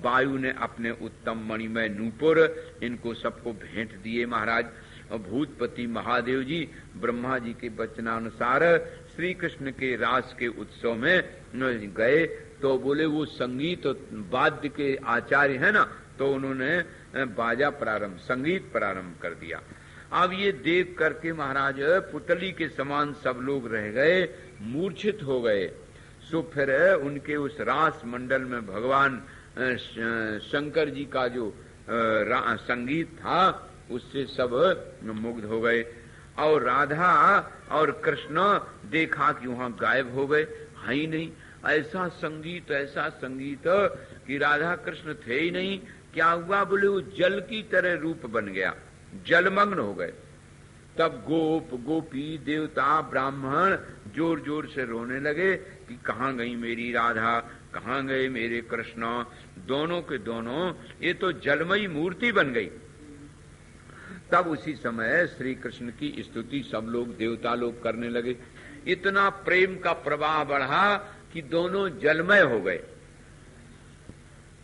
वायु ने अपने उत्तम मणिमय नूपुर, इनको सबको भेंट दिए महाराज। भूतपति महादेव जी ब्रह्मा जी के वचनानुसार श्री कृष्ण के रास के उत्सव में गए तो बोले वो संगीत वाद्य के आचार्य है ना, तो उन्होंने बाजा प्रारंभ संगीत प्रारंभ कर दिया। अब ये देख करके महाराज पुतली के समान सब लोग रह गए, मूर्छित हो गए। सो फिर उनके उस रास मंडल में भगवान शंकर जी का जो संगीत था उससे सब मुग्ध हो गए। और राधा और कृष्ण देखा कि वहां गायब हो गए, है ही नहीं। ऐसा संगीत कि राधा कृष्ण थे ही नहीं। क्या हुआ? बोले वो जल की तरह रूप बन गया, जलमग्न हो गए। तब गोप गोपी देवता ब्राह्मण जोर जोर से रोने लगे कि कहाँ गई मेरी राधा, कहाँ गए मेरे कृष्ण। दोनों के दोनों ये तो जलमयी मूर्ति बन गई। तब उसी समय श्री कृष्ण की स्तुति सब लोग देवता लोग करने लगे। इतना प्रेम का प्रवाह बढ़ा कि दोनों जलमय हो गए।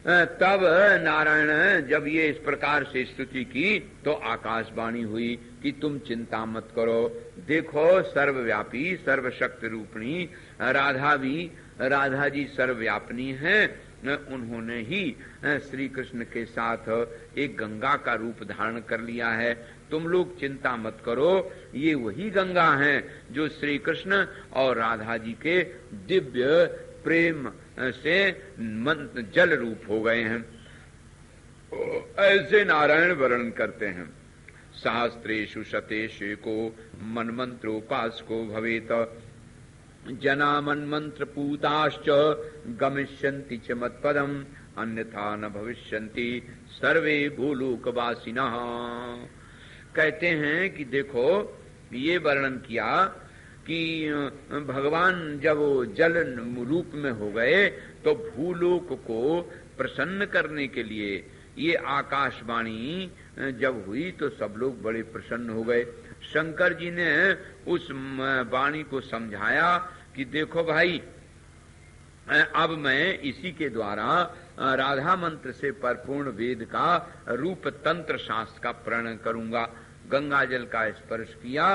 तब नारायण जब ये इस प्रकार से स्तुति की तो आकाशवाणी हुई कि तुम चिंता मत करो, देखो सर्वव्यापी सर्वशक्ति रूपिणी राधा जी सर्वव्यापिनी हैं। उन्होंने ही श्री कृष्ण के साथ एक गंगा का रूप धारण कर लिया है। तुम लोग चिंता मत करो, ये वही गंगा हैं जो श्री कृष्ण और राधा जी के दिव्य प्रेम से जल रूप हो गए हैं। ऐसे नारायण वर्णन करते हैं। सहस्रेषु शतेषु मन्मन्त्रोपासको भवेत, जना मन्मंत्र पूताश्च गमिष्यन्ति च मत्पदम्, अन्यथा न भविष्यन्ति सर्वे भूलोकवासिनः। कहते हैं कि देखो ये वर्णन किया कि भगवान जब जल रूप में हो गए तो भूलोक को प्रसन्न करने के लिए ये आकाशवाणी जब हुई तो सब लोग बड़े प्रसन्न हो गए। शंकर जी ने उस वाणी को समझाया कि देखो भाई, अब मैं इसी के द्वारा राधा मंत्र से परिपूर्ण वेद का रूप तंत्र शास्त्र का प्रणयन करूंगा। गंगा जल का स्पर्श किया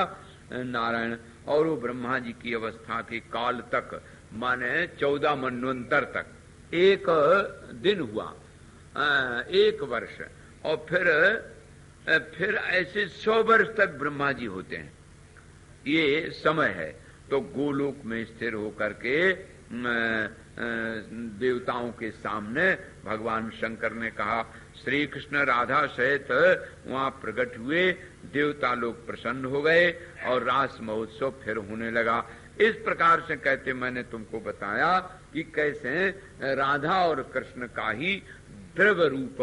नारायण, और वो ब्रह्मा जी की अवस्था के काल तक, माने 14 मनवंतर तक एक दिन हुआ, 1 वर्ष, और फिर ऐसे 100 वर्ष तक ब्रह्मा जी होते हैं। ये समय है। तो गोलोक में स्थिर होकर के देवताओं के सामने भगवान शंकर ने कहा, श्री कृष्ण राधा सहित वहां प्रकट हुए, देवता लोग प्रसन्न हो गए और रास महोत्सव फिर होने लगा। इस प्रकार से कहते मैंने तुमको बताया कि कैसे राधा और कृष्ण का ही द्रव्य रूप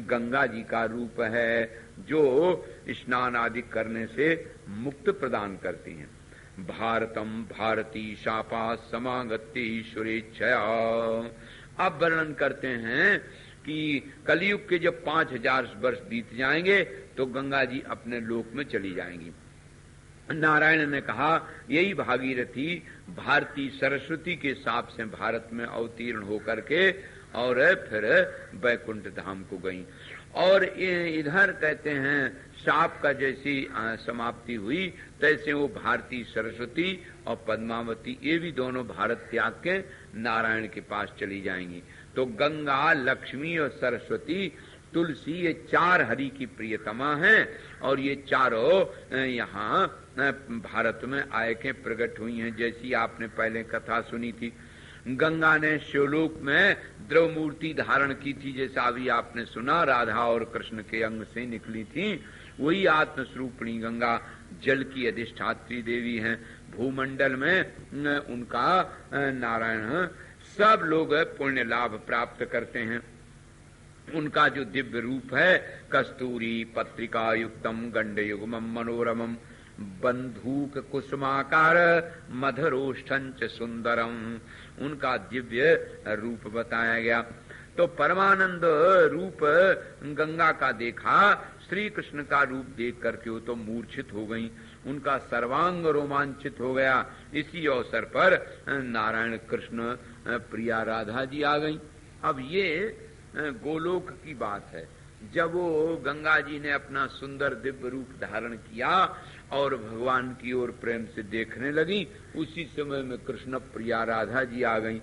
गंगा जी का रूप है, जो स्नान आदि करने से मुक्त प्रदान करती हैं। भारतम भारती शापा समागति ईश्वरेच्छया। अब वर्णन करते हैं कि कलयुग के जब 5000 वर्ष बीत जाएंगे तो गंगा जी अपने लोक में चली जाएंगी। नारायण ने कहा यही भागीरथी भारती सरस्वती के साप से भारत में अवतीर्ण होकर के और फिर वैकुंठ धाम को गई। और इधर कहते हैं साप का जैसी समाप्ति हुई तैसे वो भारती सरस्वती और पद्मावती ये भी दोनों भारत त्याग के नारायण के पास चली जाएंगी। तो गंगा, लक्ष्मी और सरस्वती, तुलसी, ये 4 हरि की प्रियतमा हैं और ये चारों यहाँ भारत में आए के प्रकट हुई हैं। जैसी आपने पहले कथा सुनी थी, गंगा ने शिवलोक में द्रव मूर्ति धारण की थी, जैसा अभी आपने सुना राधा और कृष्ण के अंग से निकली थी। वही आत्मस्वरूपिणी गंगा जल की अधिष्ठात्री देवी हैं। भूमंडल में उनका नारायण सब लोग पुण्य लाभ प्राप्त करते हैं। उनका जो दिव्य रूप है, कस्तूरी पत्रिका युक्तम गंड युग्मम मनोरमम बंधूक कुसुमाकार मधुरोष्ठंच सुंदरम, उनका दिव्य रूप बताया गया। तो परमानंद रूप गंगा का देखा, श्री कृष्ण का रूप देख करके वो तो मूर्छित हो गई, उनका सर्वांग रोमांचित हो गया। इसी अवसर पर नारायण कृष्ण प्रिया राधा जी आ गई। अब ये गोलोक की बात है। जब वो गंगा जी ने अपना सुंदर दिव्य रूप धारण किया और भगवान की ओर प्रेम से देखने लगी, उसी समय में कृष्ण प्रिया राधा जी आ गई।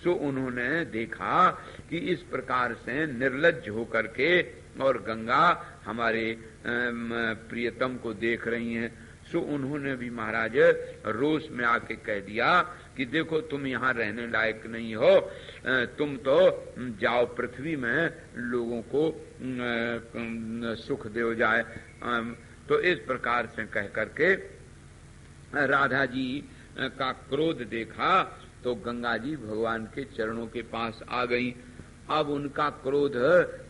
सो उन्होंने देखा कि इस प्रकार से निर्लज्ज होकर के और गंगा हमारे प्रियतम को देख रही हैं। सो उन्होंने भी महाराज रोष में आके कह दिया कि देखो तुम यहाँ रहने लायक नहीं हो, तुम तो जाओ पृथ्वी में लोगों को सुख दे जाए। तो इस प्रकार से कह करके राधा जी का क्रोध देखा तो गंगा जी भगवान के चरणों के पास आ गई। अब उनका क्रोध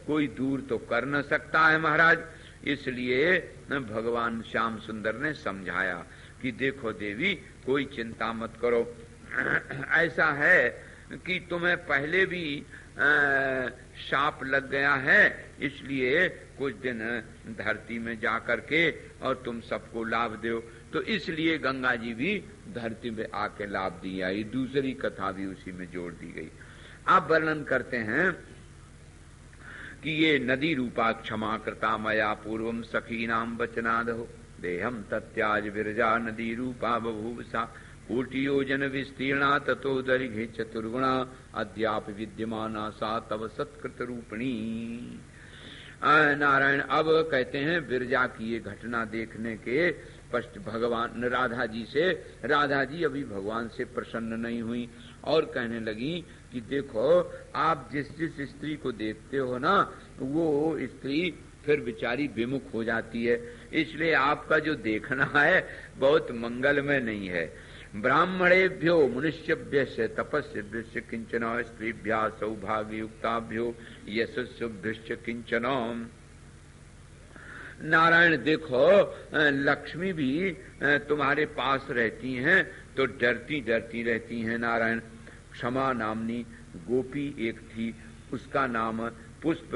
कोई दूर तो कर न सकता है महाराज, इसलिए भगवान श्याम सुंदर ने समझाया कि देखो देवी कोई चिंता मत करो, ऐसा है कि तुम्हें पहले भी शाप लग गया है, इसलिए कुछ दिन धरती में जा करके और तुम सबको लाभ दो। तो इसलिए गंगा जी भी धरती में आके लाभ दिया। ये दूसरी कथा भी उसी में जोड़ दी गई। आप वर्णन करते हैं कि ये नदी रूपा क्षमा कृता मया पूर्वम सखीनाम वचनादहो देहम तत्याज विरजा नदी रूपा बभूवसा कोटि योजन विस्तीर्णा ततो दरिघे चतुर्गुणा अद्याप विद्यमाना सा तव सत्कृत रूपिणी। नारायण अब कहते हैं विरजा की ये घटना देखने के पश्च भगवान राधा जी अभी भगवान से प्रसन्न नहीं हुई और कहने लगी कि देखो आप जिस स्त्री को देखते हो ना वो स्त्री फिर बेचारी विमुख हो जाती है, इसलिए आपका जो देखना है बहुत मंगलमय नहीं है। ब्राह्मणेभ्यो मनुष्यभ्य तपस्यभ्य किंचन स्त्रीभ्या सौभाग्ययुक्ताभ्यो यशस्भ्य किंचन। नारायण देखो लक्ष्मी भी तुम्हारे पास रहती हैं तो डरती डरती रहती हैं। नारायण क्षमा नामनी गोपी एक थी, उसका नाम पुष्प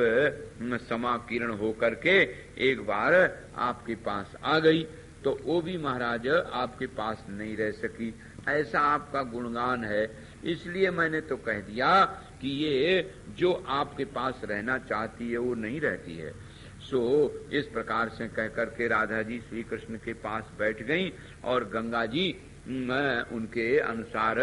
समाकीर्ण होकर के एक बार आपके पास आ गई तो वो भी महाराज आपके पास नहीं रह सकी। ऐसा आपका गुणगान है, इसलिए मैंने तो कह दिया कि ये जो आपके पास रहना चाहती है वो नहीं रहती है। सो इस प्रकार से कह करके राधा जी श्री कृष्ण के पास बैठ गईं और गंगा जी उनके अनुसार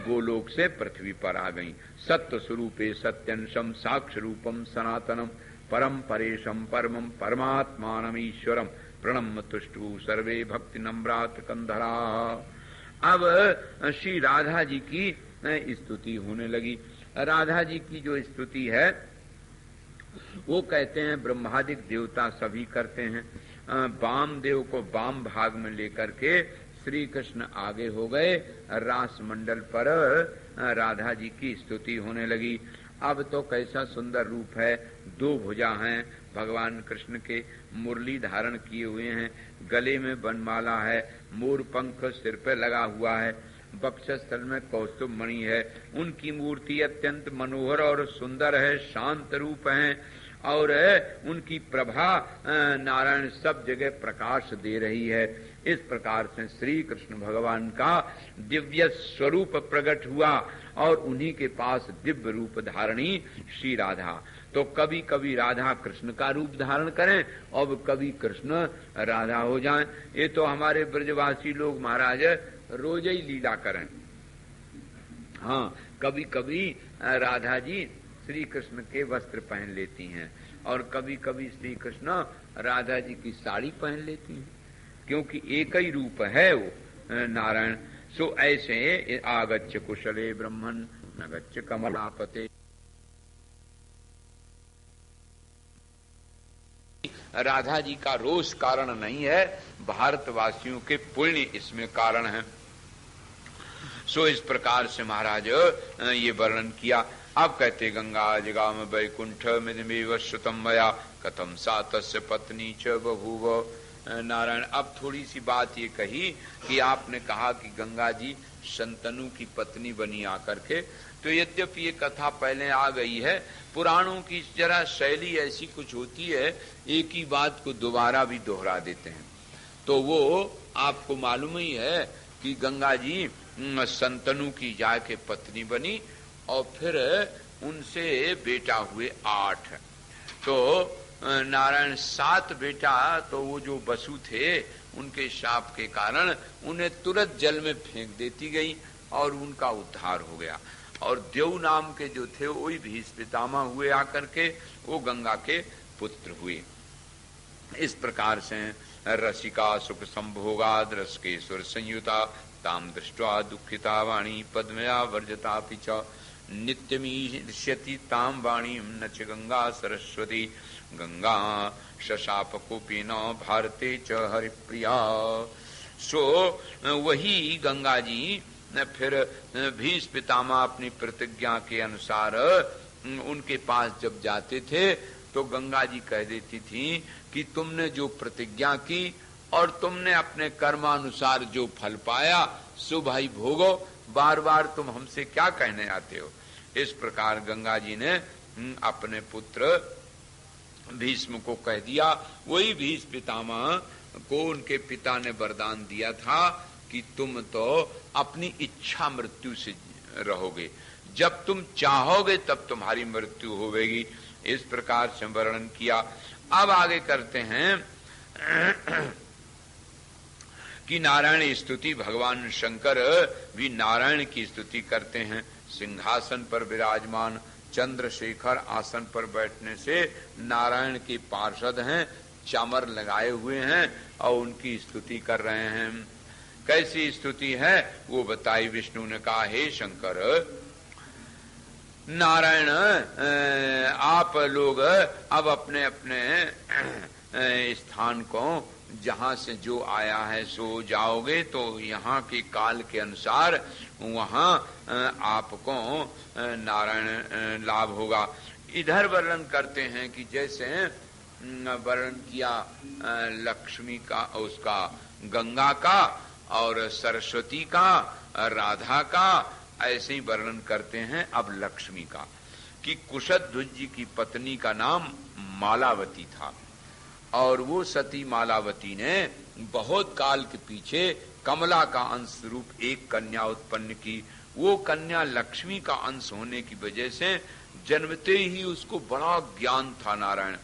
गोलोक से पृथ्वी पर आ गईं। सत्व स्वरूपे सत्यंशम साक्ष रूपम सनातनम परम परेशम परमम परमात्मानम ईश्वरम प्रणम तुष्टु सर्वे भक्ति नम्रात कंधरा। अब श्री राधा जी की स्तुति होने लगी। राधा जी की जो स्तुति है वो कहते हैं ब्रह्मादिक देवता सभी करते हैं। वाम देव को वाम भाग में लेकर के श्री कृष्ण आगे हो गए, रास मंडल पर राधा जी की स्तुति होने लगी। अब तो कैसा सुंदर रूप है, दो भुजा हैं भगवान कृष्ण के, मुरली धारण किए हुए हैं, गले में वनमाला है, मोर पंख सिर पे लगा हुआ है, वक्षस्थल में कौस्तुभ मणि है। उनकी मूर्ति अत्यंत मनोहर और सुंदर है, शांत रूप है और उनकी प्रभा नारायण सब जगह प्रकाश दे रही है। इस प्रकार से श्री कृष्ण भगवान का दिव्य स्वरूप प्रकट हुआ और उन्हीं के पास दिव्य रूप धारणी श्री राधा। तो कभी कभी राधा कृष्ण का रूप धारण करें और कभी कृष्ण राधा हो जाएं। ये तो हमारे ब्रजवासी लोग महाराज रोज ही लीला करें। हाँ, कभी कभी राधा जी श्री कृष्ण के वस्त्र पहन लेती हैं और कभी कभी श्री कृष्ण राधा जी की साड़ी पहन लेती हैं, क्योंकि एक ही रूप है वो नारायण। सो ऐसे आगच्छ कुशले ब्रह्मन नगच्छ कमलापते। राधा जी का रोष कारण नहीं है, भारतवासियों के पुण्य इसमें कारण है। सो इस प्रकार से महाराज ये वर्णन किया। अब कहते गंगा जगाम वैकुंठ मिदमेव श्रुतम मया कथम सा तस्य पत्नी च बभूव। नारायण अब थोड़ी सी बात ये कही कि आपने कहा कि गंगा जी शंतनु की पत्नी बनी आकर के, तो यद्यपि ये कथा पहले आ गई है, पुराणों की जरा शैली ऐसी कुछ होती है, एक ही बात को दोबारा भी दोहरा देते हैं। तो वो आपको मालूम ही है कि गंगा जी शंतनु की जाके पत्नी बनी और फिर उनसे बेटा हुए 8। तो नारायण 7 बेटा तो वो जो वसु थे उनके शाप के कारण उन्हें तुरंत जल में फेंक देती गई और उनका उद्धार हो गया। और देव नाम के जो थे वही भीष्म पितामह हुए आकर के, वो गंगा के पुत्र हुए। इस प्रकार से रसिका सुख संभोगाद रस के सुर संयुता ताम दृष्ट्वा दुखिता वाणी पद्मया वर्जता पिचा नित्यमीष्यति ताम वाणी न च गंगा सरस्वती गंगा शशाप कोपी न भारते च हरिप्रिया। सो वही गंगा जी फिर भीष्म पितामह अपनी प्रतिज्ञा के अनुसार उनके पास जब जाते थे तो गंगा जी कह देती थी कि तुमने जो प्रतिज्ञा की और तुमने अपने कर्मानुसार जो फल पाया सो भाई भोगो, बार बार तुम हमसे क्या कहने आते हो। इस प्रकार गंगा जी ने अपने पुत्र भीष्म को कह दिया। वही भीष्म पितामह को उनके पिता ने वरदान दिया था कि तुम तो अपनी इच्छा मृत्यु से रहोगे, जब तुम चाहोगे तब तुम्हारी मृत्यु होगी। इस प्रकार से वर्णन किया। अब आगे करते हैं कि नारायण स्तुति, भगवान शंकर भी नारायण की स्तुति करते हैं। सिंहासन पर विराजमान चंद्रशेखर आसन पर बैठने से नारायण के पार्षद हैं, चामर लगाए हुए हैं और उनकी स्तुति कर रहे हैं। कैसी स्तुति है वो बताई। विष्णु ने कहा, हे शंकर नारायण, आप लोग अब अपने अपने स्थान को जहां से जो आया है सो जाओगे, तो यहाँ के काल के अनुसार वहां आपको नारायण लाभ होगा। इधर वर्णन करते हैं कि जैसे वर्णन किया लक्ष्मी का, उसका गंगा का और सरस्वती का, राधा का, ऐसे ही वर्णन करते हैं अब लक्ष्मी का कि कुशध्वज जी की पत्नी का नाम मालावती था और वो सती मालावती ने बहुत काल के पीछे कमला का अंश रूप एक कन्या उत्पन्न की। वो कन्या लक्ष्मी का अंश होने की वजह से जन्मते ही उसको बड़ा ज्ञान था नारायण,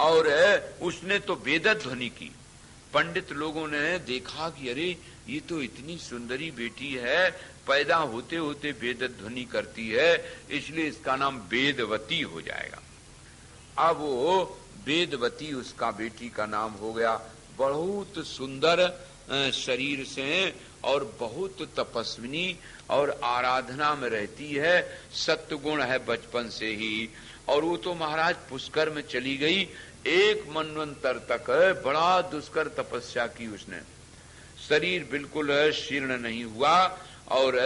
और उसने तो वेदध्वनि की। पंडित लोगों ने देखा कि अरे ये तो इतनी सुंदरी बेटी है, पैदा होते होते वेदध्वनि करती है, इसलिए इसका नाम वेदवती हो जाएगा। अब वो वेदवती उसका बेटी का नाम हो गया। बहुत सुंदर शरीर से और बहुत तपस्विनी और आराधना में रहती है, सत्वगुण है बचपन से ही। और वो तो महाराज पुष्कर में चली गई, एक मनवंतर तक बड़ा दुष्कर तपस्या की उसने, शरीर बिल्कुल शीर्ण नहीं हुआ और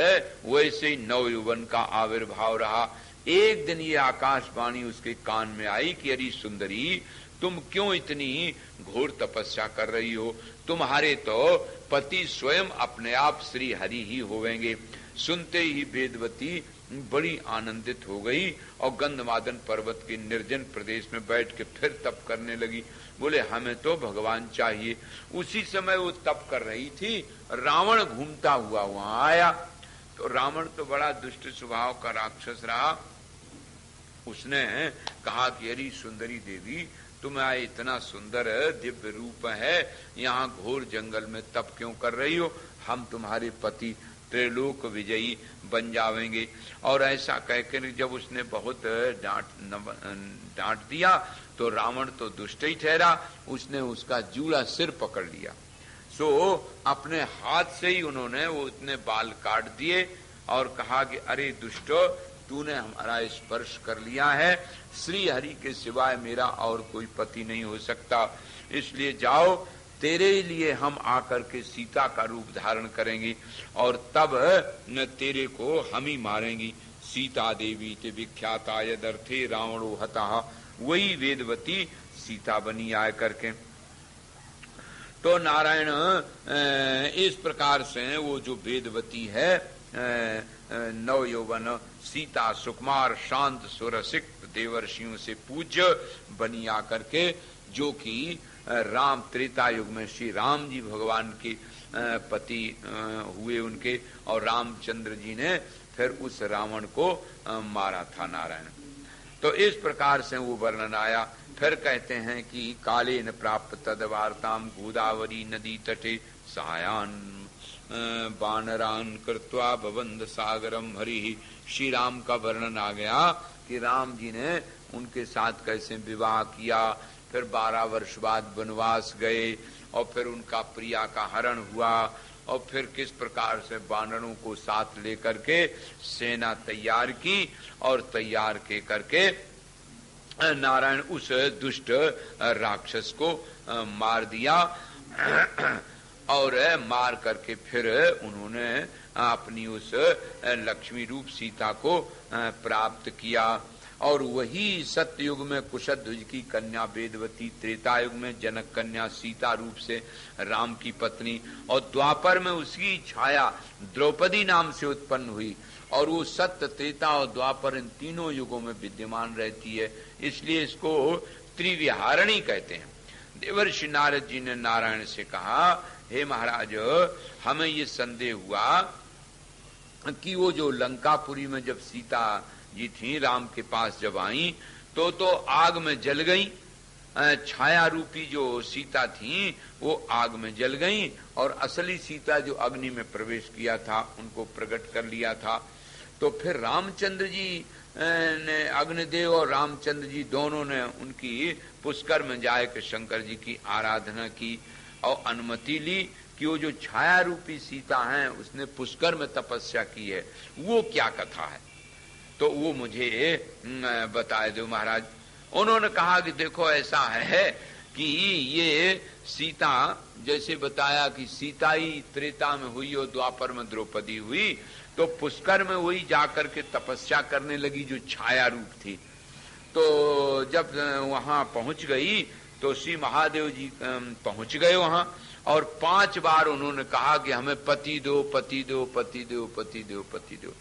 वैसे ही नवयुवन का आविर्भाव रहा। एक दिन ये आकाशवाणी उसके कान में आई कि अरे सुंदरी, तुम क्यों इतनी घोर तपस्या कर रही हो? तुम्हारे तो पति स्वयं अपने आप श्री हरि ही होवेंगे। सुनते ही वेदवती बड़ी आनंदित हो गई और गंधमादन पर्वत के निर्जन प्रदेश में बैठ के फिर तप करने लगी। बोले हमें तो भगवान चाहिए। उसी समय वो तप कर रही थी, रावण घूमता हुआ वहां आया। तो रावण तो बड़ा दुष्ट स्वभाव का राक्षस रहा। उसने कहा कि अरे सुंदरी देवी, तुम्हारा इतना सुंदर दिव्य रूप है, यहाँ घोर जंगल में तप क्यों कर रही हो? हम तुम्हारे पति त्रिलोक विजयी बन जावेंगे। और ऐसा कहकर जब उसने बहुत डांट दिया तो रावण तो दुष्ट ही ठहरा, उसने उसका जूड़ा सिर पकड़ लिया। सो अपने हाथ से ही उन्होंने वो इतने बाल काट दिए और कहा कि अरे दुष्टो, तूने हमारा स्पर्श कर लिया है, श्री हरि के सिवाय मेरा और कोई पति नहीं हो सकता, इसलिए जाओ, तेरे लिए हम आकर के सीता का रूप धारण करेंगे और तब तेरे को हम ही मारेंगी। सीता देवी ते विख्याता यदर्थे रावणो हतः, वही वेदवती सीता बनी आय करके। तो नारायण इस प्रकार से वो जो वेदवती है, नव यौवन सीता सुकुमार शांत सुरसिक देवर्षियों से पूज्य बनी आकर के, जो कि राम त्रेता युग में श्री राम जी भगवान के पति हुए उनके, और रामचंद्र जी ने फिर उस रावण को मारा था नारायण। तो इस प्रकार से वो वर्णन आया। फिर कहते हैं कि काले न प्राप्त तदवार्ताम गोदावरी नदी तटे सहायान बानरान कृत्वा बबंध सागरम हरि। श्री राम का वर्णन आ गया कि राम जी ने उनके साथ कैसे विवाह किया, फिर 12 वर्ष बाद वनवास गए और फिर उनका प्रिया का हरण हुआ और फिर किस प्रकार से वानरों को साथ लेकर के सेना तैयार की और तैयार के करके नारायण उस दुष्ट राक्षस को मार दिया और मार करके फिर उन्होंने अपनी उस लक्ष्मी रूप सीता को प्राप्त किया। और वही सत्ययुग में कुशध्वज की कन्या वेदवती, त्रेता युग में जनक कन्या सीता रूप से राम की पत्नी, और द्वापर में उसकी छाया द्रौपदी नाम से उत्पन्न हुई। और वो सत्य, त्रेता और द्वापर इन तीनों युगों में विद्यमान रहती है, इसलिए इसको त्रिविहारणी कहते हैं। देवर्षि नारद जी ने नारायण से कहा, हे महाराज, हमें ये संदेह हुआ कि वो जो लंकापुरी में जब सीता जी थी, राम के पास जब आई तो आग में जल गई। छाया रूपी जो सीता थी वो आग में जल गई, और असली सीता जो अग्नि में प्रवेश किया था उनको प्रकट कर लिया था। तो फिर रामचंद्र जी ने, अग्निदेव और रामचंद्र जी दोनों ने उनकी पुष्कर में जाकर शंकर जी की आराधना की और अनुमति ली कि वो जो छाया रूपी सीता है उसने पुष्कर में तपस्या की है, वो क्या कथा है, तो वो मुझे बता दो महाराज। उन्होंने कहा कि देखो ऐसा है कि ये सीता, जैसे बताया कि सीता ही त्रेता में हुई और द्वापर में द्रौपदी हुई, तो पुष्कर में वही जाकर के तपस्या करने लगी जो छाया रूप थी। तो जब वहां पहुंच गई तो श्री महादेव जी पहुंच गए वहां, और 5 बार उन्होंने कहा कि हमें पति दो, पति दो, पति दो, पति दो, पति दो।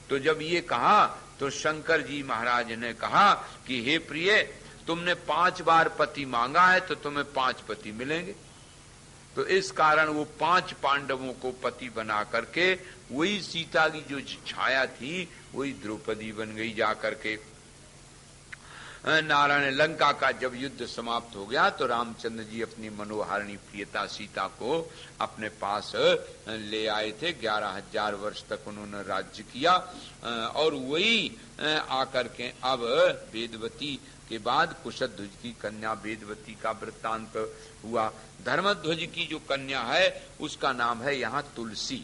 तो जब ये कहा तो शंकर जी महाराज ने कहा कि हे प्रिय, तुमने 5 बार पति मांगा है तो तुम्हें 5 पति मिलेंगे। तो इस कारण वो 5 पांडवों को पति बना करके वही सीता की जो छाया थी वही द्रौपदी बन गई जाकर के। नारायण, लंका का जब युद्ध समाप्त हो गया तो रामचंद्र जी अपनी मनोहारिणी प्रियता सीता को अपने पास ले आए थे। 11,000 वर्ष तक उन्होंने राज्य किया, और वही आकर के अब वेदवती के बाद कुशध्वज की कन्या वेदवती का वृत्तांत हुआ। धर्मध्वज की जो कन्या है उसका नाम है यहाँ तुलसी।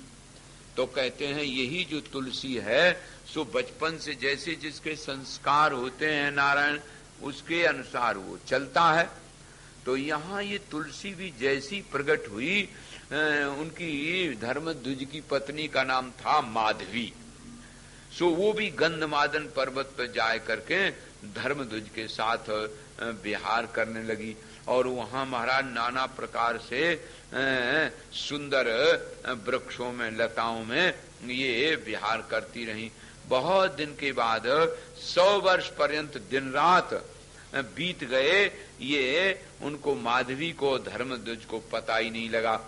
तो कहते हैं यही जो तुलसी है सो बचपन से जैसे जिसके संस्कार होते हैं नारायण, उसके अनुसार वो चलता है। तो यहाँ ये तुलसी भी जैसी प्रकट हुई, उनकी धर्मध्वज की पत्नी का नाम था माधवी। सो वो भी गंधमादन पर्वत पर जाए करके धर्मध्वज के साथ विहार करने लगी, और वहां महाराज नाना प्रकार से सुंदर वृक्षों में, लताओं में ये विहार करती रही। बहुत दिन के बाद 100 वर्ष पर्यंत दिन रात बीत गए, ये उनको माधवी को, धर्मध्वज को पता ही नहीं लगा।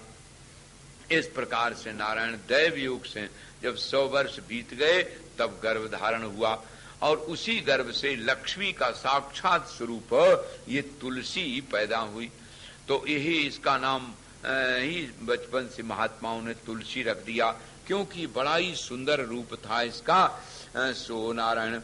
इस प्रकार से नारायण दैव योग से जब 100 वर्ष बीत गए तब गर्भ धारण हुआ, और उसी गर्भ से लक्ष्मी का साक्षात स्वरूप ये तुलसी पैदा हुई। तो यही इसका नाम ही बचपन से महात्माओं ने तुलसी रख दिया, क्योंकि बड़ा ही सुंदर रूप था इसका। सो नारायण,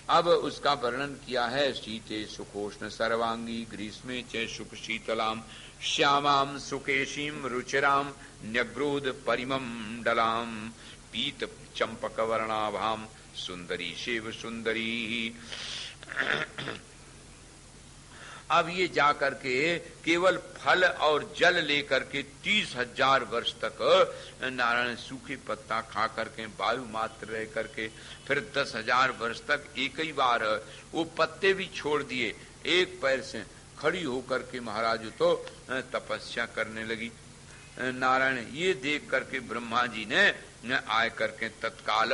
अब उसका वर्णन किया है। शीते सुखोष्ण सर्वांगी, ग्रीष्मे च सुख शीतलाम, श्यामाम सुकेशीम रुचिराम, न्यग्रोध परिमम डलाम, पीत चंपक वर्णाभाम, सुंदरी शिव सुंदरी। अब ये जाकर के केवल फल और जल लेकर के 30,000 वर्ष तक नारायण सूखे पत्ता खा करके, वायु मात्र रह करके, फिर 10,000 वर्ष तक एक ही बार वो पत्ते भी छोड़ दिए, एक पैर से खड़ी होकर के महाराज तो तपस्या करने लगी। नारायण ये देख करके ब्रह्मा जी ने आय करके तत्काल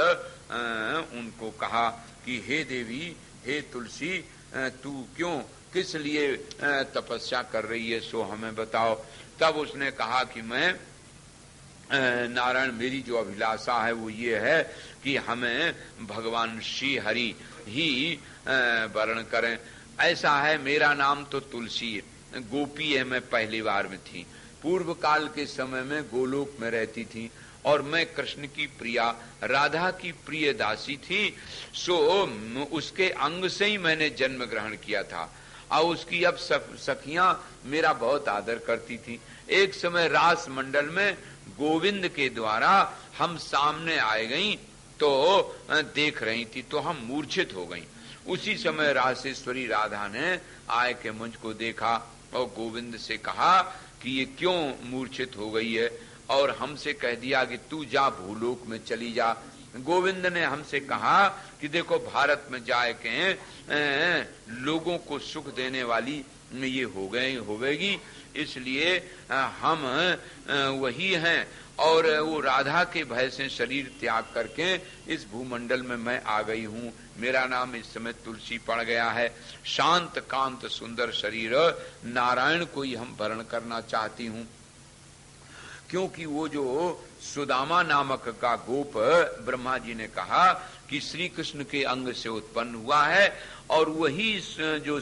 उनको कहा कि हे देवी, हे तुलसी, तू क्यों, किस लिए तपस्या कर रही है, सो हमें बताओ। तब उसने कहा कि मैं नारायण, मेरी जो अभिलाषा है वो ये है कि हमें भगवान श्री हरि ही वर्ण करें। ऐसा है, मेरा नाम तो तुलसी है, गोपी है, मैं पहली बार में थी, पूर्व काल के समय में गोलोक में रहती थी, और मैं कृष्ण की प्रिया, राधा की प्रिय दासी थी। सो उसके अंग से ही मैंने जन्म ग्रहण किया था, और उसकी अब सखियां मेरा बहुत आदर करती थी। एक समय रास मंडल में गोविंद के द्वारा हम सामने आए गई, तो देख रही थी, तो हम मूर्छित हो गई। उसी समय रासेश्वरी राधा ने आए के मुझको देखा और गोविंद से कहा कि ये क्यों मूर्छित हो गई है, और हमसे कह दिया कि तू जा भूलोक में चली जा। गोविंद ने हमसे कहा कि देखो भारत में जाए के लोगों को सुख देने वाली ये होवेगी, इसलिए हम वही हैं, और वो राधा के भय से शरीर त्याग करके इस भूमंडल में मैं आ गई हूँ। मेरा नाम इस समय तुलसी पड़ गया है। शांत कांत सुंदर शरीर नारायण को ही हम वर्ण करना चाहती हूँ, क्योंकि वो जो सुदामा नामक का गोप ब्रह्मा जी ने कहा कि श्री कृष्ण के अंग से उत्पन्न हुआ है, और वही जो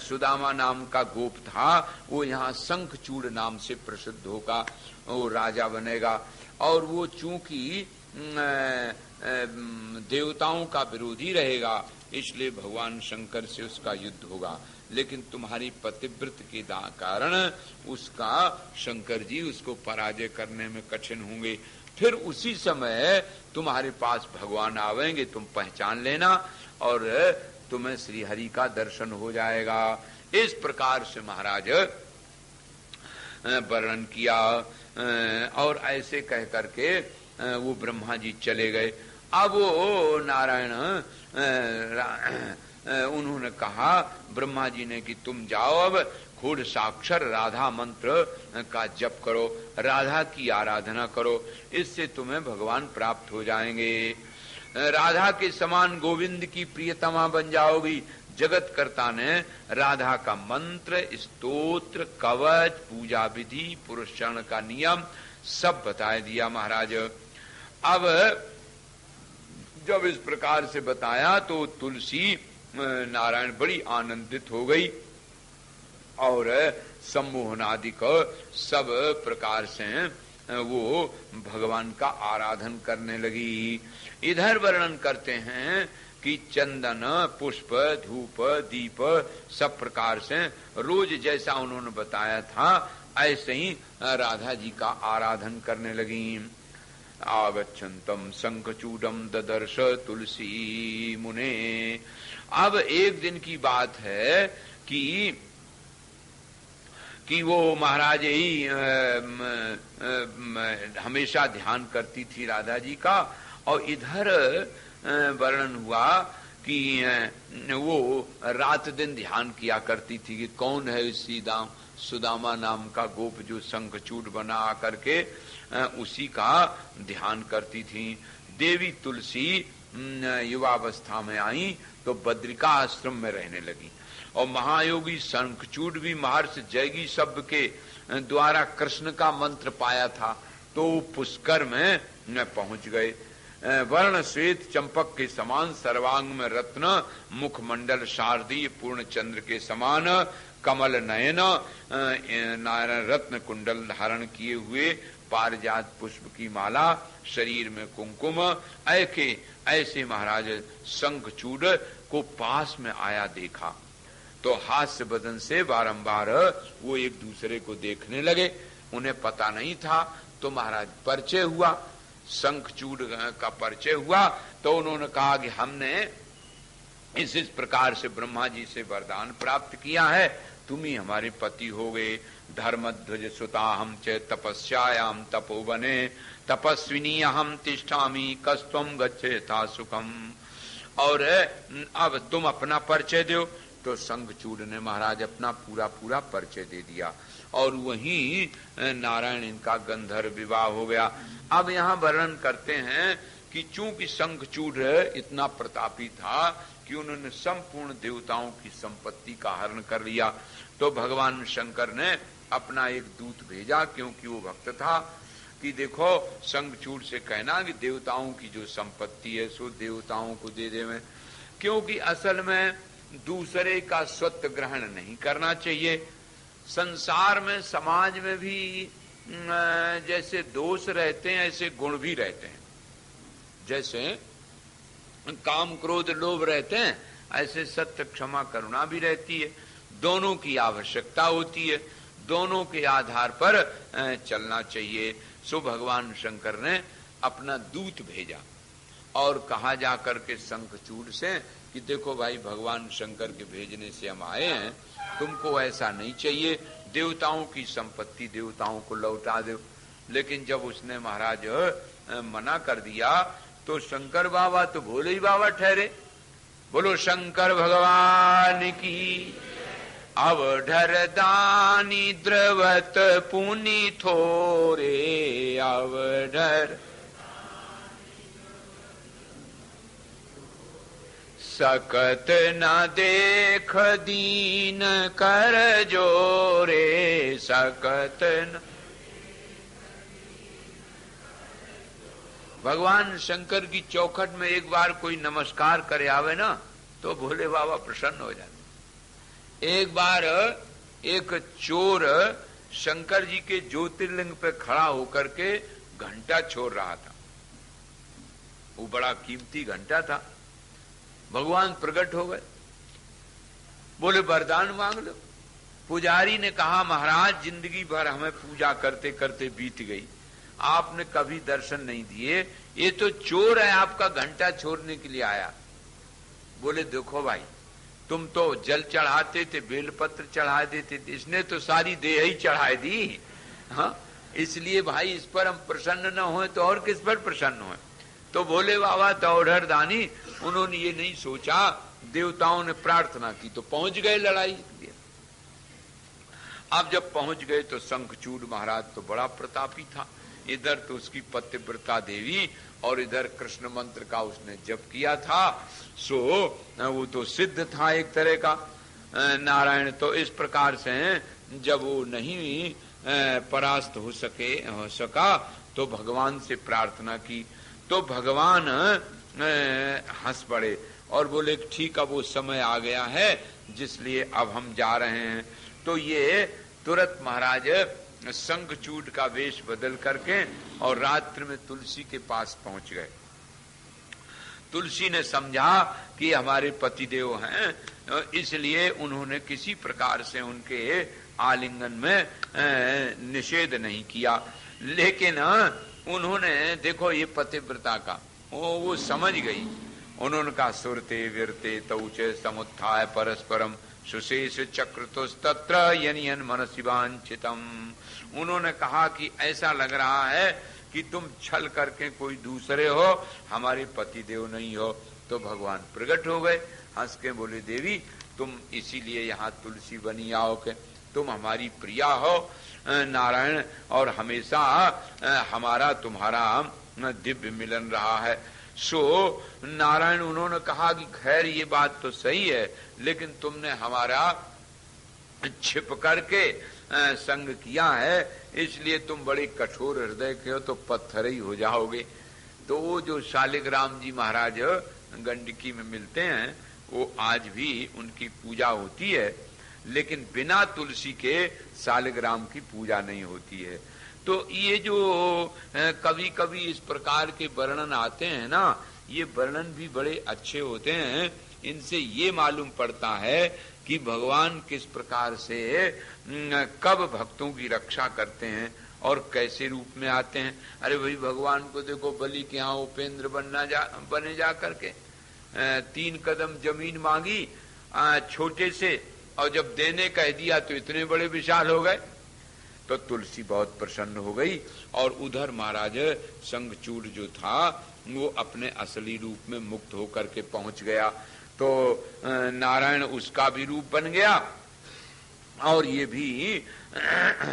सुदामा नाम का गोप था वो यहाँ शंखचूड़ नाम से प्रसिद्ध होगा, वो राजा बनेगा। और वो चूंकि देवताओं का विरोधी रहेगा, इसलिए भगवान शंकर से उसका युद्ध होगा। लेकिन तुम्हारी पतिव्रत के कारण उसका शंकर जी उसको पराजय करने में कठिन होंगे। फिर उसी समय तुम्हारे पास भगवान आवेंगे, तुम पहचान लेना और तुम्हें श्री हरि का दर्शन हो जाएगा। इस प्रकार से महाराज वर्णन किया, और ऐसे कह करके वो ब्रह्मा जी चले गए। अब वो नारायण उन्होंने कहा ब्रह्मा जी ने कि तुम जाओ, अब खुद साक्षर राधा मंत्र का जप करो, राधा की आराधना करो, इससे तुम्हें भगवान प्राप्त हो जाएंगे। राधा के समान गोविंद की प्रियतमा बन जाओगी। जगत कर्ता ने राधा का मंत्र, स्तोत्र, कवच, पूजा विधि, पुरुषचरण का नियम सब बता दिया महाराज। अब जब इस प्रकार से बताया तो तुलसी नारायण बड़ी आनंदित हो गई और सम्मोहनादिक सब प्रकार से वो भगवान का आराधन करने लगी। इधर वर्णन करते हैं कि चंदन, पुष्प, धूप, दीप सब प्रकार से रोज जैसा उन्होंने बताया था ऐसे ही राधा जी का आराधन करने लगी। आगच्छन्तम शंखचूडम ददर्श तुलसी मुने। अब एक दिन की बात है कि वो महाराज ही हमेशा ध्यान करती थी राधा जी का, और इधर वर्णन हुआ कि वो रात दिन ध्यान किया करती थी कि कौन है सुदामा नाम का गोप जो शंखचूड बना करके उसी का ध्यान करती थी। देवी तुलसी युवावस्था में आई तो बद्रिका आश्रम में रहने लगी, और महायोगी शंखचूड भी महर्षि जैगी शब्द के द्वारा कृष्ण का मंत्र पाया था, तो पुष्कर में पहुंच गए। वर्ण श्वेत चंपक के समान, सर्वांग में रत्न, मुखमंडल शारदीय पूर्ण चंद्र के समान, कमल नयन, नारायण रत्न कुंडल धारण किए हुए, पारिजात पुष्प की माला, शरीर में कुंकुम, ऐसे महाराज शंखचूड को पास में आया देखा तो हास्य बदन से बारंबार वो एक दूसरे को देखने लगे। उन्हें पता नहीं था, तो महाराज परिचय हुआ, शंखचूड का परिचय हुआ। तो उन्होंने कहा कि हमने इस प्रकार से ब्रह्मा जी से वरदान प्राप्त किया है, तुम ही हमारे पति हो गए। धर्मध्वज सुता हम च तपस्यायाम तपोवने, तपस्विनी अहम तिष्ठामि कस्त्वम गच्छेथा सुखम। और अब तुम अपना परिचय दो। तो शंखचूड ने महाराज अपना पूरा परिचय दे दिया, और वहीं नारायण इनका गंधर्व विवाह हो गया। अब यहाँ वर्णन करते हैं कि चूंकि शंखचूड इतना प्रतापी था कि उन्होंने संपूर्ण देवताओं की संपत्ति का हरण कर लिया, तो भगवान शंकर ने अपना एक दूत भेजा, क्योंकि वो भक्त था, कि देखो शंखचूड से कहना कि देवताओं की जो संपत्ति है सो देवताओं को दे देवे, क्योंकि असल में दूसरे का स्वत्व ग्रहण नहीं करना चाहिए। संसार में, समाज में भी जैसे दोष रहते हैं ऐसे गुण भी रहते हैं। जैसे काम क्रोध लोभ रहते हैं, ऐसे सत्य क्षमा करुणा भी रहती है। दोनों की आवश्यकता होती है, दोनों के आधार पर चलना चाहिए। सो भगवान शंकर ने अपना दूत भेजा और कहा जाकर के शंखचूड से कि देखो भाई, भगवान शंकर के भेजने से हम आए हैं, तुमको ऐसा नहीं चाहिए, देवताओं की संपत्ति देवताओं को लौटा दो। लेकिन जब उसने महाराज मना कर दिया तो शंकर बाबा तो भोले ही बाबा ठहरे। बोलो शंकर भगवान की। अवधर दानी द्रवत पुनि थोरे, अवधर सकत न देख दीन कर जोरे, सकत न भगवान शंकर की चौखट में एक बार कोई नमस्कार करे आवे ना तो भोले बाबा प्रसन्न हो जाते। एक बार एक चोर शंकर जी के ज्योतिर्लिंग पे खड़ा होकर के घंटा छोड़ रहा था। वो बड़ा कीमती घंटा था। भगवान प्रकट हो गए, बोले वरदान मांग लो। पुजारी ने कहा महाराज जिंदगी भर हमें पूजा करते करते बीत गई, आपने कभी दर्शन नहीं दिए, ये तो चोर है आपका घंटा छोड़ने के लिए आया। बोले देखो भाई, तुम तो जल चढ़ाते थे, बेलपत्र चढ़ा देते थे, इसने तो सारी देह ही चढ़ा दी। हाँ, इसलिए भाई इस पर हम प्रसन्न न होए तो और किस पर प्रसन्न होए। तो भोले बाबा दौड़र दानी, उन्होंने ये नहीं सोचा, देवताओं ने प्रार्थना की तो पहुंच गए लड़ाई के लिए। अब जब पहुंच गए तो शंखचूड़ महाराज तो बड़ा प्रतापी था, इधर तो उसकी पतिव्रता देवी और इधर कृष्ण मंत्र का उसने जप किया था, सो वो तो सिद्ध था एक तरह का। नारायण तो इस प्रकार से जब वो नहीं परास्त हो सका तो भगवान से प्रार्थना की तो भगवान हंस पड़े और बोले ठीक अब वो समय आ गया है जिसलिए अब हम जा रहे हैं। तो ये तुरंत महाराज शंखचूड़ का वेश बदल करके और रात्रि में तुलसी के पास पहुंच गए। तुलसी ने समझा कि हमारे पतिदेव हैं, इसलिए उन्होंने किसी प्रकार से उनके आलिंगन में निषेध नहीं किया। लेकिन उन्होंने देखो ये पतिव्रता का वो समझ गई। उन्होंने कहा सुरते वीरते तौचे समुत्थाय परस्परम सुशेष चक्रतुस्तत्र यनियन मनसिवांचितम। उन्होंने कहा कि ऐसा लग रहा है कि तुम छल करके कोई दूसरे हो, हमारे पति देव नहीं हो। तो भगवान प्रकट हो गए, हंस के बोले देवी तुम इसीलिए यहाँ तुलसी बनी आओ के तुम हमारी प्रिया हो नारायण, और हमेशा हमारा तुम्हारा दिव्य मिलन रहा है। सो नारायण उन्होंने कहा कि खैर ये बात तो सही है, लेकिन तुमने हमारा छिप करके संग किया है, इसलिए तुम बड़े कठोर हृदय के हो तो पत्थर ही हो जाओगे। तो वो जो शालिग्राम जी महाराज गंडकी में मिलते हैं वो आज भी उनकी पूजा होती है, लेकिन बिना तुलसी के शालिग्राम की पूजा नहीं होती है। तो ये जो कभी कभी इस प्रकार के वर्णन आते हैं ना, ये वर्णन भी बड़े अच्छे होते हैं। इनसे ये मालूम पड़ता है कि भगवान किस प्रकार से कब भक्तों की रक्षा करते हैं और कैसे रूप में आते हैं। अरे भाई भगवान को देखो बलि के यहाँ उपेंद्र बने जा करके 3 कदम जमीन मांगी छोटे से, और जब देने कह दिया तो इतने बड़े विशाल हो गए। तो तुलसी बहुत प्रसन्न हो गई और उधर महाराज शंखचूड़ जो था वो अपने असली रूप में मुक्त होकर के पहुंच गया। तो नारायण उसका भी रूप बन गया और ये भी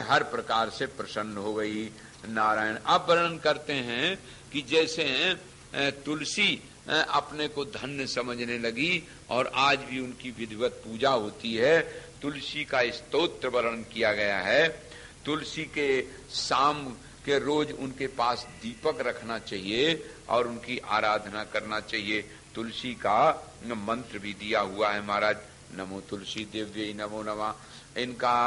हर प्रकार से प्रसन्न हो गई नारायण। अब वर्णन करते हैं कि जैसे तुलसी अपने को धन्य समझने लगी और आज भी उनकी विधिवत पूजा होती है। तुलसी का स्तोत्र वर्णन किया गया है। तुलसी के शाम के रोज उनके पास दीपक रखना चाहिए और उनकी आराधना करना चाहिए। तुलसी का मंत्र भी दिया हुआ है महाराज, नमो तुलसी देव्यै नमो नमः। इनका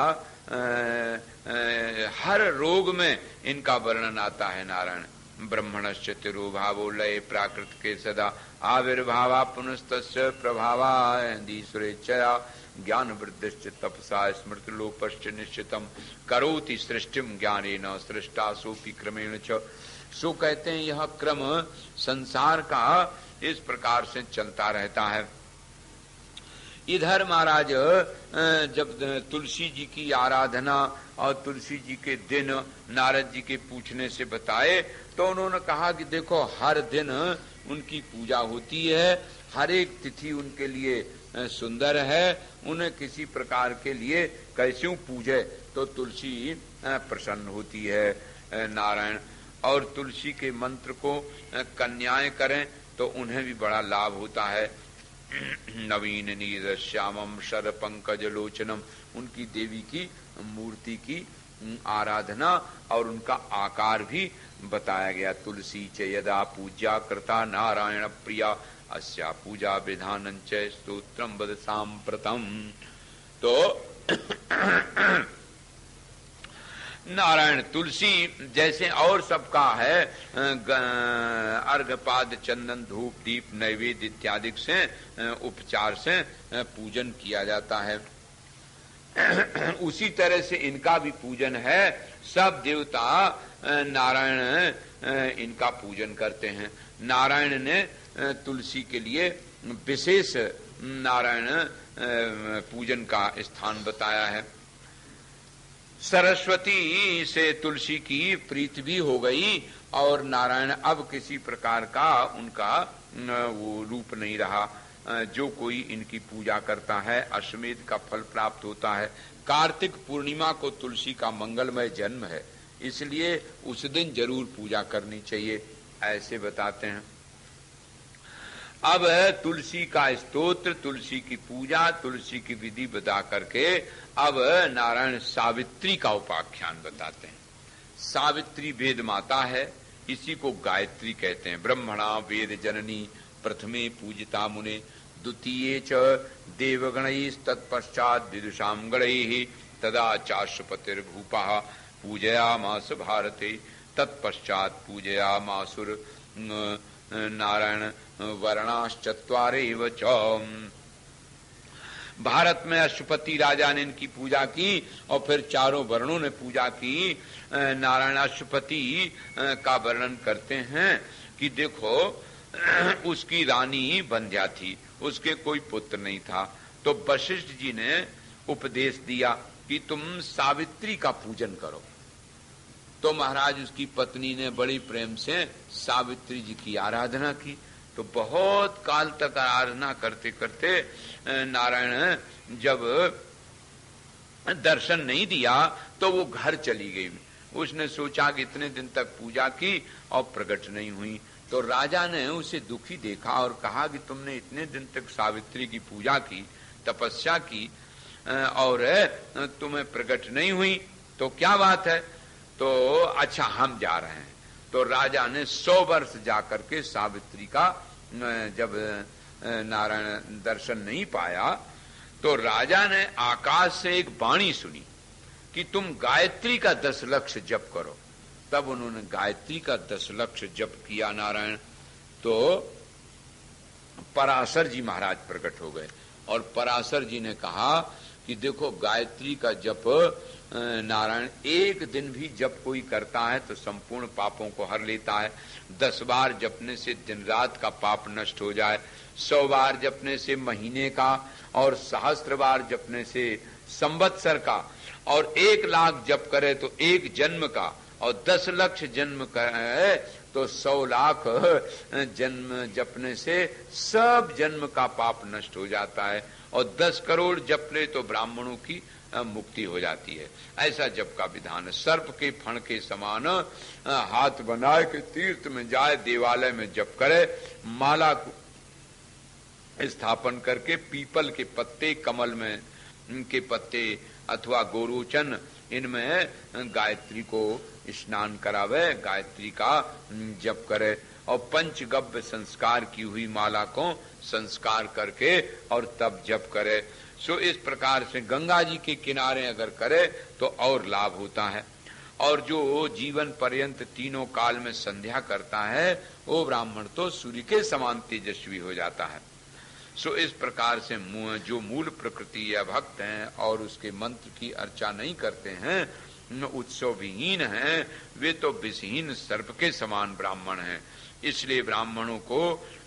हर रोग में इनका वर्णन आता है नारायण। ब्रह्मणस्य तिरुभावो लय प्राकृत के सदा आविर्भावा पुनस्तस्य प्रभावादीश्वरेच्छया ज्ञान वृद्धिश्च तपसा स्मृति लोपश्च निश्चितम करोति सृष्टिम ज्ञानेन सृष्टा सोपि क्रमेण च। सो कहते हैं यह क्रम संसार का इस प्रकार से चलता रहता है। इधर महाराज जब तुलसी जी की आराधना और तुलसी जी के दिन नारद जी के पूछने से बताए तो उन्होंने कहा कि देखो हर दिन उनकी पूजा होती है, हर एक तिथि उनके लिए सुंदर है, उन्हें किसी प्रकार के लिए कैसे पूजे तो तुलसी प्रसन्न होती है नारायण। और तुलसी के मंत्र को कन्याएं करें तो उन्हें भी बड़ा लाभ होता है। नवीन नीर श्यामम शर पंकज लोचनम, उनकी देवी की मूर्ति की आराधना और उनका आकार भी बताया गया। तुलसी च यदा पूज्या कृता नारायण प्रिया अस्या पूजा विधानं च स्तोत्रम वद सांप्रतम। तो नारायण तुलसी जैसे और सबका है अर्घपाद चंदन धूप दीप नैवेद्य इत्यादि से उपचार से पूजन किया जाता है, उसी तरह से इनका भी पूजन है। सब देवता नारायण इनका पूजन करते हैं। नारायण ने तुलसी के लिए विशेष नारायण पूजन का स्थान बताया है। सरस्वती से तुलसी की प्रीति भी हो गई और नारायण अब किसी प्रकार का उनका वो रूप नहीं रहा। जो कोई इनकी पूजा करता है अश्वमेध का फल प्राप्त होता है। कार्तिक पूर्णिमा को तुलसी का मंगलमय जन्म है, इसलिए उस दिन जरूर पूजा करनी चाहिए, ऐसे बताते हैं। अब तुलसी का स्तोत्र, तुलसी की पूजा, तुलसी की विधि बता करके अब नारायण सावित्री का उपाख्यान बताते हैं। सावित्री वेद माता है, इसी को गायत्री कहते हैं। ब्रह्मणा वेद जननी प्रथमे पूजिता मुने द्वितीये च देवगणैः तत्पश्चात् विदुषां गणैः तदा चाश्वपतिर्भूपः पूजयामास भारते तत्पश्चात् पूजयामासुर नारायण वर्णाश्चत्वारेव च। भारत में अश्वपति राजा ने इनकी पूजा की और फिर चारों वर्णों ने पूजा की। नारायण अश्वपति का वर्णन करते हैं कि देखो उसकी रानी बंध्या थी, उसके कोई पुत्र नहीं था, तो वशिष्ठ जी ने उपदेश दिया कि तुम सावित्री का पूजन करो। तो महाराज उसकी पत्नी ने बड़ी प्रेम से सावित्री जी की आराधना की। तो बहुत काल तक आराधना करते करते नारायण जब दर्शन नहीं दिया तो वो घर चली गई। उसने सोचा कि इतने दिन तक पूजा की और प्रकट नहीं हुई, तो राजा ने उसे दुखी देखा और कहा कि तुमने इतने दिन तक सावित्री की पूजा की, तपस्या की और तुम्हें प्रकट नहीं हुई, तो क्या बात है? तो अच्छा हम जा रहे हैं। तो राजा ने 100 वर्ष जाकर के सावित्री का जब नारायण दर्शन नहीं पाया तो राजा ने आकाश से एक वाणी सुनी कि तुम गायत्री का 10 लक्ष जप करो। तब उन्होंने गायत्री का 10 लक्ष जप किया नारायण। तो पराशर जी महाराज प्रकट हो गए और पराशर जी ने कहा कि देखो गायत्री का जप नारायण एक दिन भी जप कोई करता है तो संपूर्ण पापों को हर लेता है। 10 बार जपने से दिन रात का पाप नष्ट हो जाए, 100 बार जपने से महीने का, और 1000 बार जपने से संवत्सर का, और 1 लाख जप करे तो 1 जन्म का, और 10 लक्ष जन्म करे तो 100 लाख जन्म जपने से सब जन्म का पाप नष्ट हो जाता है, और 10 करोड़ जप ले तो ब्राह्मणों की मुक्ति हो जाती है। ऐसा जप का विधान है। सर्प के फण के समान हाथ बनाए के तीर्थ में जाए, देवालय में जप करे, माला को स्थापन करके पीपल के पत्ते, कमल में के पत्ते अथवा गोरोचन, इनमें गायत्री को स्नान करावे, गायत्री का जप करे, और पंचगव्य संस्कार की हुई माला को संस्कार करके और तब जप करे। सो इस प्रकार से गंगा जी के किनारे अगर करे तो और लाभ होता है। और जो जीवन पर्यंत तीनों काल में संध्या करता है वो ब्राह्मण तो सूर्य के समान तेजस्वी हो जाता है। सो इस प्रकार से जो मूल प्रकृति या भक्त हैं और उसके मंत्र की अर्चा नहीं करते हैं, उत्सव विहीन हैं, वे तो विषहीन सर्प के समान ब्राह्मण हैं। इसलिए ब्राह्मणों को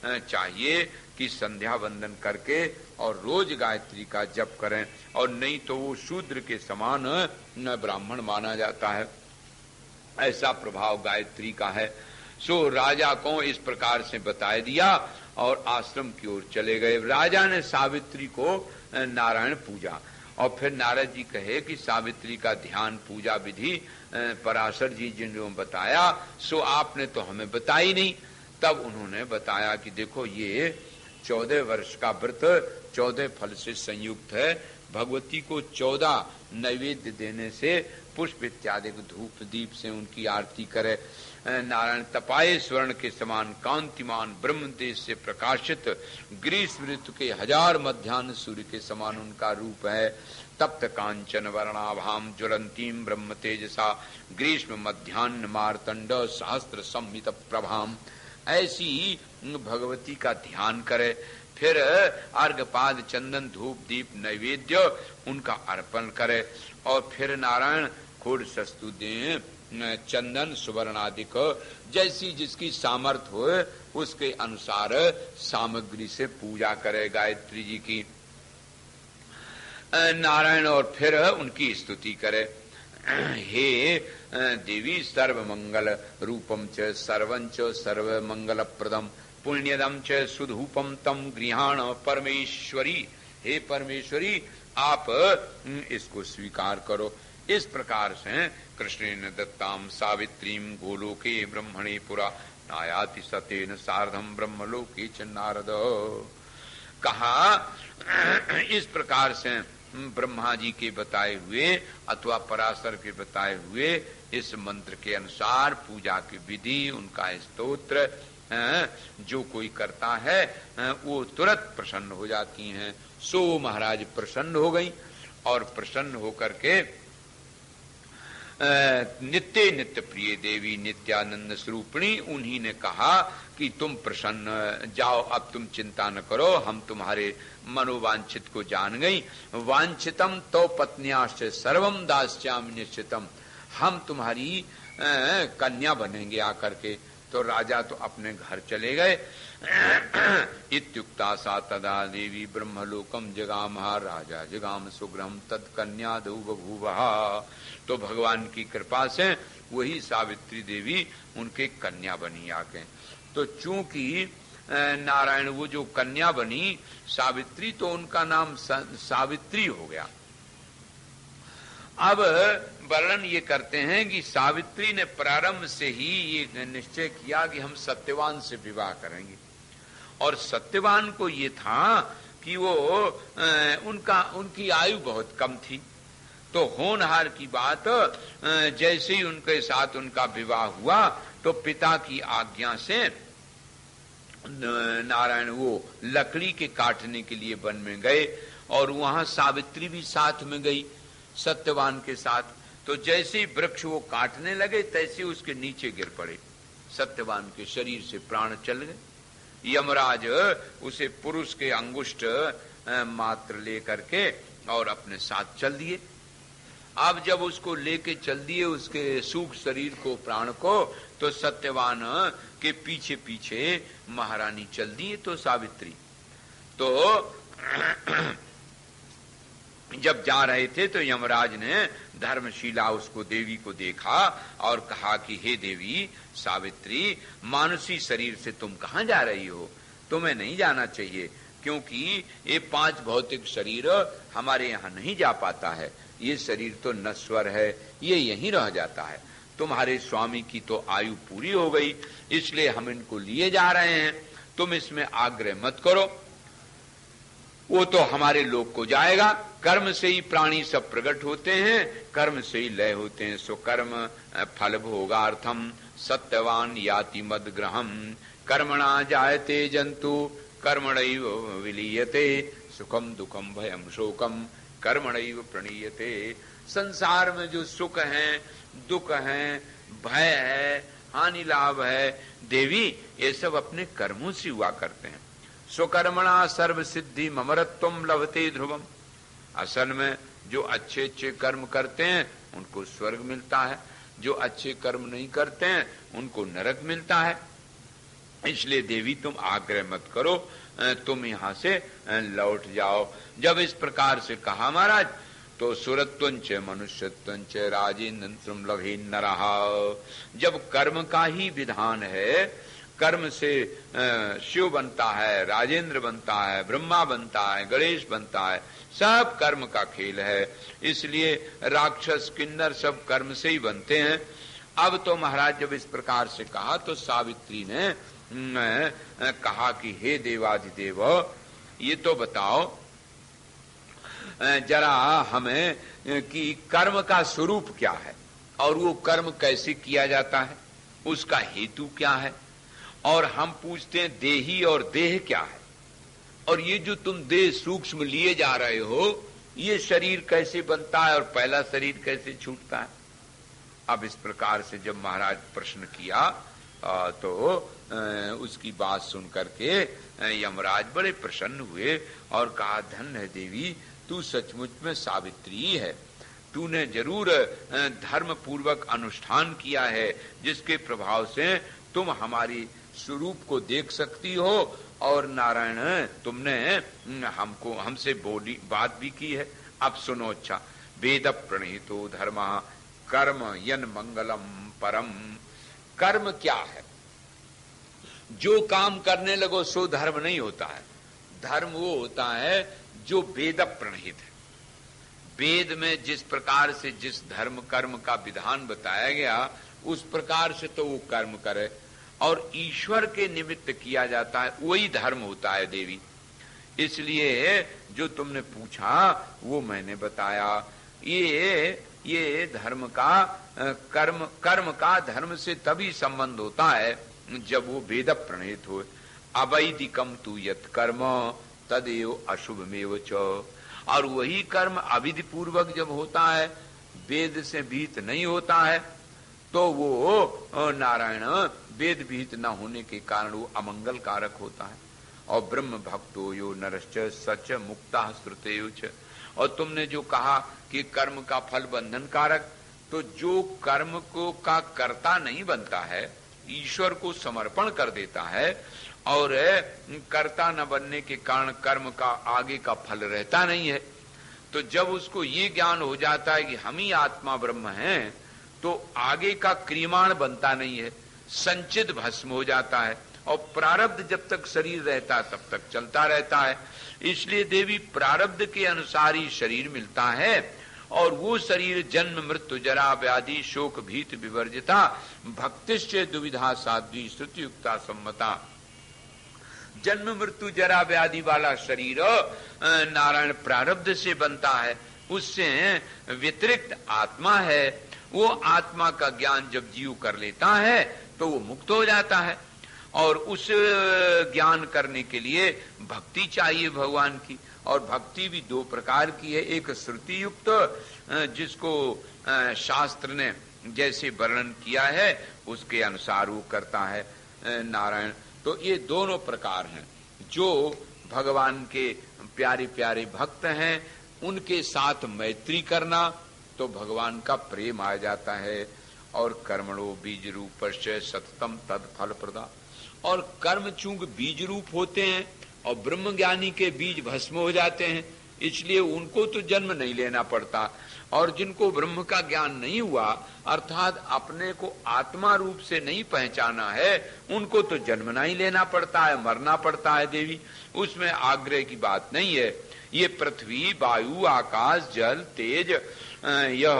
चाहिए कि संध्या वंदन करके और रोज गायत्री का जप करें, और नहीं तो वो शूद्र के समान ब्राह्मण माना जाता है। ऐसा प्रभाव गायत्री का है। सो राजा को इस प्रकार से बता दिया और आश्रम की ओर चले गए। राजा ने सावित्री को नारायण पूजा, और फिर नारद जी कहे कि सावित्री का ध्यान पूजा विधि पराशर जी जिन्होंने बताया सो आपने तो हमें बताई नहीं। तब उन्होंने बताया कि देखो ये 14 वर्ष का व्रत 14 फल से संयुक्त है। भगवती को 14 नैवेद्य देने से, पुष्प इत्यादि धूप दीप से उनकी आरती करे, नारायण तपाए स्वर्ण के समान कांतिमान ब्रह्म तेज से प्रकाशित ग्रीष्म ऋतु के 1000 मध्याह्न सूर्य के समान उनका रूप है। तप्त कांचन वर्णाभाम ज्वलंतीम ब्रह्म तेजसा ग्रीष्म मध्याह्न मार्तंड सहस्त्र संहित प्रभाम। ऐसी भगवती का ध्यान करे, फिर अर्घपाद चंदन धूप दीप नैवेद्य उनका अर्पण करे, और फिर नारायण खोड़ सस्तु दें चंदन सुवर्ण आदि को जैसी जिसकी सामर्थ्य हो उसके अनुसार सामग्री से पूजा करे गायत्री जी की नारायण, और फिर उनकी स्तुति करे। हे देवी सर्व मंगल रूपम च सर्वं च सर्व मंगल प्रदम पुण्यदम च सुधूपम तम गृहाण परमेश्वरी। हे परमेश्वरी आप इसको स्वीकार करो। इस प्रकार से कृष्णेन दत्ताम सावित्रीम गोलोके ब्रह्मणे पुरा नायाति सतेन सार्धम ब्रह्मलोके च नारद। कहा इस प्रकार से ब्रह्मा जी के बताए हुए अथवा पराशर के बताए हुए इस मंत्र के अनुसार पूजा की विधि उनका स्तोत्र जो कोई करता है वो तुरंत प्रसन्न हो जाती हैं। सो महाराज प्रसन्न हो गई और प्रसन्न होकर के नित्य नित्य प्रिय देवी नित्यानंद स्वरूपिणी उन्हीं ने कहा कि तुम प्रसन्न जाओ, अब तुम चिंता न करो, हम तुम्हारे मनोवांछित को जान गई। वांछितम तो पत्न्याश्च सर्वम दास्यामि निश्चितम, हम तुम्हारी कन्या बनेंगे आकर के। तो राजा तो अपने घर चले गए। इत्युक्ता सा तदा देवी ब्रह्मलोकम जगामहा राजा जगाम सुग्रहम तत्कन्या दौ बभूवहा। तो भगवान की कृपा से वही सावित्री देवी उनके कन्या बनी आके। तो चूंकि नारायण वो जो कन्या बनी सावित्री, तो उनका नाम सावित्री हो गया। अब वर्णन ये करते हैं कि सावित्री ने प्रारंभ से ही ये निश्चय किया कि हम सत्यवान से विवाह करेंगे, और सत्यवान को ये था कि वो उनकी आयु बहुत कम थी। तो होनहार की बात जैसे ही उनके साथ उनका विवाह हुआ तो पिता की आज्ञा से नारायण वो लकड़ी के काटने के लिए वन में गए, और वहां सावित्री भी साथ में गई सत्यवान के साथ। तो जैसे ही वृक्ष वो काटने लगे तैसे उसके नीचे गिर पड़े, सत्यवान के शरीर से प्राण चल गए। यमराज उसे पुरुष के अंगुष्ठ मात्र लेकर के और अपने साथ चल दिए। अब जब उसको लेके चल दिए उसके सूक्ष्म शरीर को प्राण को, तो सत्यवान के पीछे पीछे महारानी चल दिए। तो सावित्री तो जब जा रहे थे तो यमराज ने धर्मशीला उसको देवी को देखा और कहा कि हे देवी सावित्री, मानुषी शरीर से तुम कहाँ जा रही हो? तुम्हें नहीं जाना चाहिए, क्योंकि ये 5 भौतिक शरीर हमारे यहाँ नहीं जा पाता है। ये शरीर तो नश्वर है, ये यहीं रह जाता है। तुम्हारे स्वामी की तो आयु पूरी हो गई, इसलिए हम इनको लिए जा रहे हैं। तुम इसमें आग्रह मत करो, वो तो हमारे लोक को जाएगा। कर्म से ही प्राणी सब प्रकट होते हैं, कर्म से ही लय होते हैं। सो कर्म फल भोगार्थम सत्यवान याति मद ग्रहम कर्मणा जायते जंतु कर्मणैव विलीयते सुखम दुखम भयम शोकम कर्मणैव प्रणीयते। संसार में जो सुख है, दुख है, भय है, हानि लाभ है देवी, ये सब अपने कर्मों से हुआ करते हैं। स्वकर्मणा सर्व सिद्धि ममरत्वम लभते ध्रुवम। असल में जो अच्छे अच्छे कर्म करते हैं उनको स्वर्ग मिलता है, जो अच्छे कर्म नहीं करते हैं उनको नरक मिलता है। इसलिए देवी तुम आग्रह मत करो, तुम यहाँ से लौट जाओ। जब इस प्रकार से कहा महाराज, तो सुरत्वंच मनुष्यत्वंच राजेन्द्र लभे नरहा। जब कर्म का ही विधान है, कर्म से शिव बनता है, राजेंद्र बनता है, ब्रह्मा बनता है, गणेश बनता है, सब कर्म का खेल है। इसलिए राक्षस किन्नर सब कर्म से ही बनते हैं। अब तो महाराज जब इस प्रकार से कहा तो सावित्री ने कहा कि हे देवाधिदेव, ये तो बताओ जरा हमें कि कर्म का स्वरूप क्या है और वो कर्म कैसे किया जाता है। उसका हेतु क्या है, और हम पूछते हैं देही और देह क्या है, और ये जो तुम देह सूक्ष्म लिए जा रहे हो, ये शरीर कैसे बनता है और पहला शरीर कैसे छूटता है। अब इस प्रकार से जब महाराज प्रश्न किया तो उसकी बात सुन करके यमराज बड़े प्रसन्न हुए और कहा, धन्य है देवी, तू सचमुच में सावित्री है। तूने जरूर धर्म पूर्वक अनुष्ठान किया है, जिसके प्रभाव से तुम हमारी स्वरूप को देख सकती हो, और नारायण तुमने हमसे बोली बात भी की है। अब सुनो अच्छा, वेद प्रणीतो धर्म कर्म यन मंगलम परम। कर्म क्या है? जो काम करने लगो सो धर्म नहीं होता है। धर्म वो होता है जो वेद प्रणीत है। वेद में जिस प्रकार से जिस धर्म कर्म का विधान बताया गया, उस प्रकार से तो वो कर्म करे, और ईश्वर के निमित्त किया जाता है, वही धर्म होता है देवी। इसलिए जो तुमने पूछा वो मैंने बताया। ये धर्म का कर्म का धर्म से तभी संबंध होता है जब वो वेद प्रणीत हो। अवैदिकम तु यत् कर्म तदेव अशुभमेव च। और वही कर्म अविधि पूर्वक जब होता है, वेद से भीत नहीं होता है, तो वो नारायण वेद भीत न होने के कारण वो अमंगल कारक होता है। और ब्रह्म भक्तो यो नरश्च सच मुक्ता श्रुतेयुच। और तुमने जो कहा कि कर्म का फल बंधन कारक, तो जो कर्म को का कर्ता नहीं बनता है, ईश्वर को समर्पण कर देता है, और कर्ता न बनने के कारण कर्म का आगे का फल रहता नहीं है, तो जब उसको ये ज्ञान हो जाता है कि हम ही आत्मा ब्रह्म हैं, तो आगे का क्रियमाण बनता नहीं है, संचित भस्म हो जाता है, और प्रारब्ध जब तक शरीर रहता है तब तक चलता रहता है। इसलिए देवी प्रारब्ध के अनुसार ही शरीर मिलता है, और वो शरीर जन्म मृत्यु जरा व्याधि शोक भीत विवर्जिता भक्तिश्च दुविधा साध्वी श्रुति युक्ता सम्मता। जन्म मृत्यु जरा व्याधि वाला शरीर नारायण प्रारब्ध से बनता है, उससे व्यतिरिक्त आत्मा है। वो आत्मा का ज्ञान जब जीव कर लेता है तो वो मुक्त हो जाता है, और उस ज्ञान करने के लिए भक्ति चाहिए भगवान की। और भक्ति भी दो प्रकार की है, एक श्रुति युक्त जिसको शास्त्र ने जैसे वर्णन किया है उसके अनुसार वो करता है नारायण। तो ये दोनों प्रकार हैं। जो भगवान के प्यारे प्यारे भक्त हैं उनके साथ मैत्री करना तो भगवान का प्रेम आ जाता है। और कर्मणो बीज रूपस्य सततम तद फल प्रदा। और कर्म चूंकि बीज रूप होते हैं और ब्रह्म ज्ञानी के बीज भस्म हो जाते हैं, इसलिए उनको तो जन्म नहीं लेना पड़ता। और जिनको ब्रह्म का ज्ञान नहीं हुआ, अर्थात अपने को आत्मा रूप से नहीं पहचाना है, उनको तो जन्म नहीं लेना पड़ता है, मरना पड़ता है देवी। उसमें आग्रह की बात नहीं है। ये पृथ्वी वायु आकाश जल तेज यह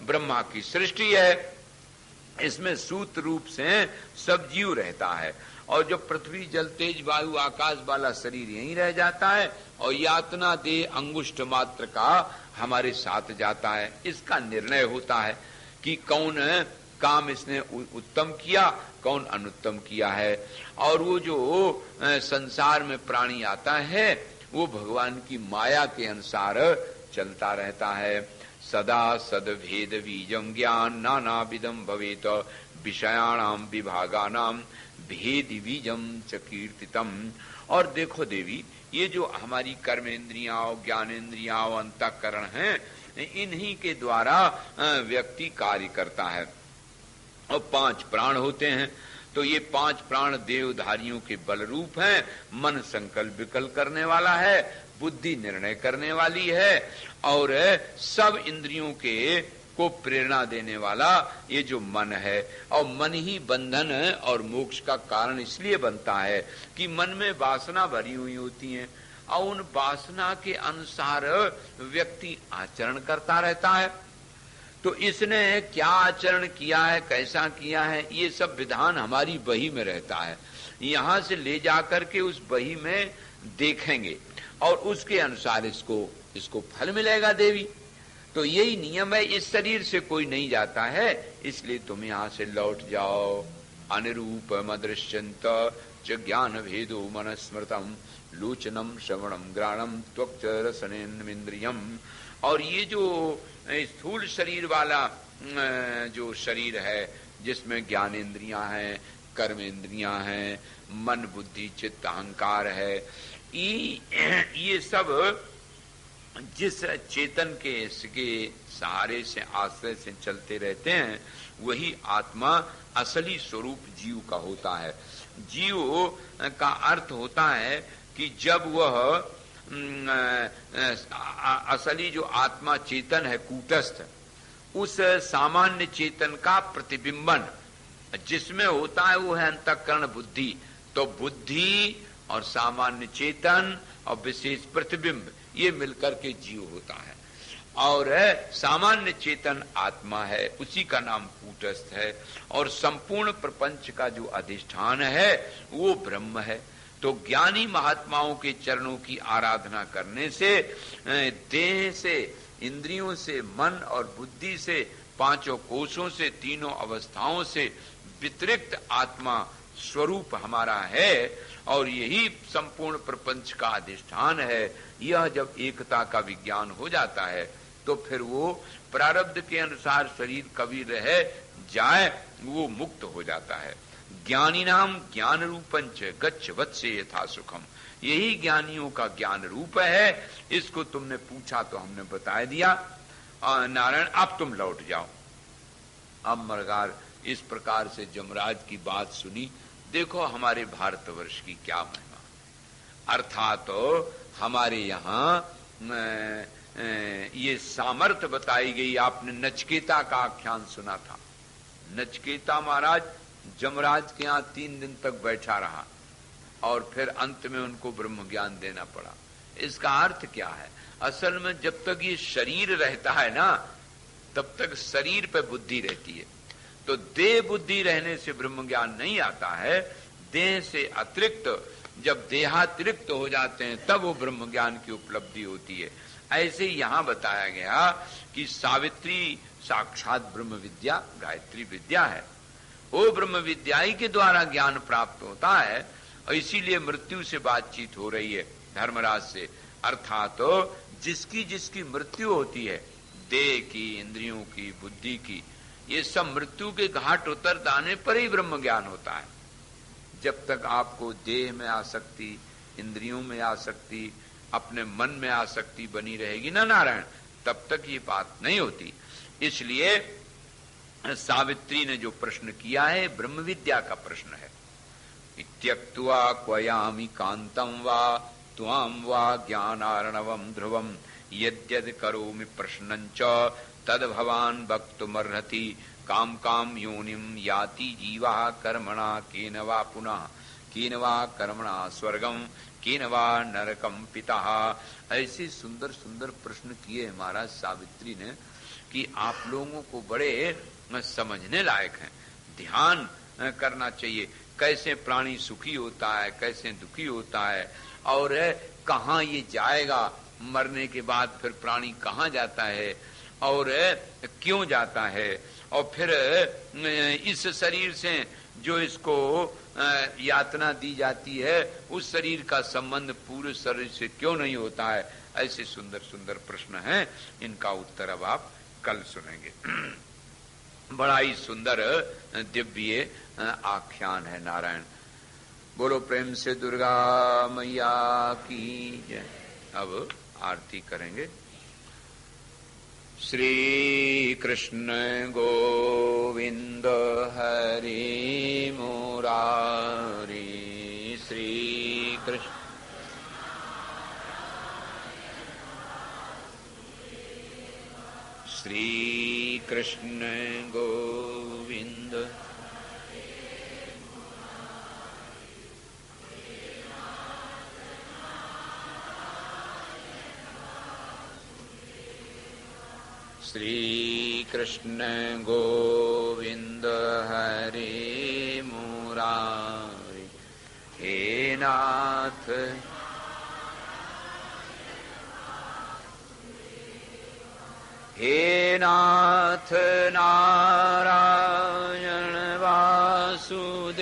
ब्रह्मा की सृष्टि है, इसमें सूत्र रूप से सब जीव रहता है। और जो पृथ्वी जल तेज वायु आकाश वाला शरीर यहीं रह जाता है, और यातना देह अंगुष्ठ मात्र का हमारे साथ जाता है। इसका निर्णय होता है कि कौन काम इसने उत्तम किया, कौन अनुत्तम किया है। और वो जो संसार में प्राणी आता है वो भगवान की माया के अनुसार चलता रहता है। सदा सद्भेद बीजं ज्ञान नाना विदम भवेत विषयाणाम विभागानाम भेद बीजम च कीर्तितम। और देखो देवी, ये जो हमारी कर्मेंद्रियां ज्ञानेन्द्रियां अंतःकरण हैं, इन्हीं के द्वारा व्यक्ति कार्य करता है। और 5 प्राण होते हैं, तो ये 5 प्राण देवधारियों के बल रूप हैं। मन संकल्प विकल्प करने वाला है, बुद्धि निर्णय करने वाली है, और सब इंद्रियों के को प्रेरणा देने वाला ये जो मन है। और मन ही बंधन और मोक्ष का कारण इसलिए बनता है कि मन में वासना भरी हुई होती है, और उन वासना के अनुसार व्यक्ति आचरण करता रहता है। तो इसने क्या आचरण किया है, कैसा किया है, ये सब विधान हमारी बही में रहता है। यहाँ से ले जाकर के उस बही में देखेंगे और उसके अनुसार इसको फल मिलेगा देवी। तो यही नियम है। इस शरीर से कोई नहीं जाता है, इसलिए तुम यहाँ से लौट जाओ। अनिरूपमदृश्यन्त च ज्ञान भेदो मनस्मृतम लोचनम श्रवणम ग्राणम त्वक्च रसनेन्द्रियम। और ये जो स्थूल शरीर वाला जो शरीर है जिसमें ज्ञानेन्द्रियां हैं, कर्मेंद्रियां हैं, मन बुद्धि चित्त अहंकार है, ये सब जिस चेतन के इसके सहारे से आश्रय से चलते रहते हैं वही आत्मा असली स्वरूप जीव का होता है। जीव का अर्थ होता है कि जब वह असली जो आत्मा चेतन है कूटस्थ, उस सामान्य चेतन का प्रतिबिंबन जिसमें होता है वो है अंतःकरण बुद्धि। तो बुद्धि और सामान्य चेतन और विशेष प्रतिबिंब ये मिलकर के जीव होता है। और सामान्य चेतन आत्मा है, उसी का नाम कूटस्थ है। और संपूर्ण प्रपंच का जो अधिष्ठान है वो ब्रह्म है। तो ज्ञानी महात्माओं के चरणों की आराधना करने से देह से, इंद्रियों से, मन और बुद्धि से, पांचों कोशों से, तीनों अवस्थाओं से वितरिक्त आत्मा स्वरूप हमारा है और यही संपूर्ण प्रपंच का अधिष्ठान है। यह जब एकता का विज्ञान हो जाता है तो फिर वो प्रारब्ध के अनुसार शरीर कभी रह जाए वो मुक्त हो जाता है। ज्ञानी नाम ज्ञान रूपंच गच्छ वत्से यथा सुखम, यही ज्ञानियों का ज्ञान रूप है। इसको तुमने पूछा तो हमने बता दिया। नारायण अब तुम लौट जाओ। अब मरगार इस प्रकार से जमराज की बात सुनी। देखो हमारे भारतवर्ष की क्या महिमा। अर्थात तो हमारे यहाँ ये सामर्थ्य बताई गई। आपने नचकेता का आख्यान सुना था। नचकेता महाराज जमराज के यहाँ 3 दिन तक बैठा रहा और फिर अंत में उनको ब्रह्म ज्ञान देना पड़ा। इसका अर्थ क्या है? असल में जब तक ये शरीर रहता है ना तब तक शरीर पे बुद्धि रहती है। तो देह बुद्धि रहने से ब्रह्म ज्ञान नहीं आता है। देह से अतिरिक्त जब देहातिरिक्त हो जाते हैं तब वो ब्रह्म ज्ञान की उपलब्धि होती है। ऐसे यहाँ बताया गया कि सावित्री साक्षात ब्रह्म विद्या गायत्री विद्या है। वो ब्रह्म विद्या ही के द्वारा ज्ञान प्राप्त होता है और इसीलिए मृत्यु से बातचीत हो रही है धर्मराज से। अर्थात तो जिसकी जिसकी मृत्यु होती है, देह की, इंद्रियों की, बुद्धि की, ये सब मृत्यु के घाट उतर जाने पर ही ब्रह्म ज्ञान होता है। जब तक आपको देह में आसक्ति, इंद्रियों में आसक्ति, अपने मन में आसक्ति बनी रहेगी ना नारायण, तब तक ये बात नहीं होती। इसलिए सावित्री ने जो प्रश्न किया है ब्रह्म विद्या का प्रश्न है। इत्यक्त्वा क्वयामि कांतम वा त्वाम वा ज्ञानार्णवम ध्रुवम यद्यद् करोमि प्रश्नञ्च तद भवान वक्तुमर्हति काम काम योनिम याति जीवा कर्मणा केन वा पुनः केन वा कर्मणा स्वर्गम केन वा नरकम पिता। ऐसे सुंदर सुंदर प्रश्न किए महाराज सावित्री ने कि आप लोगों को बड़े समझने लायक हैं। ध्यान करना चाहिए कैसे प्राणी सुखी होता है, कैसे दुखी होता है और कहाँ ये जाएगा, मरने के बाद फिर प्राणी कहाँ जाता है और क्यों जाता है, और फिर इस शरीर से जो इसको यातना दी जाती है उस शरीर का संबंध पूरे शरीर से क्यों नहीं होता है। ऐसे सुंदर सुंदर प्रश्न हैं, इनका उत्तर अब आप कल सुनेंगे। बड़ा ही सुंदर दिव्य आख्यान है नारायण। बोलो प्रेम से दुर्गा मैया की जय। अब आरती करेंगे। श्री कृष्ण गोविंद हरि मुरारी, श्री कृष्ण श्री कृष्ण गोविंद श्री कृष्ण गोविंद हरि मुरारी। हे नाथ हे नाथ नारायण वासुदेव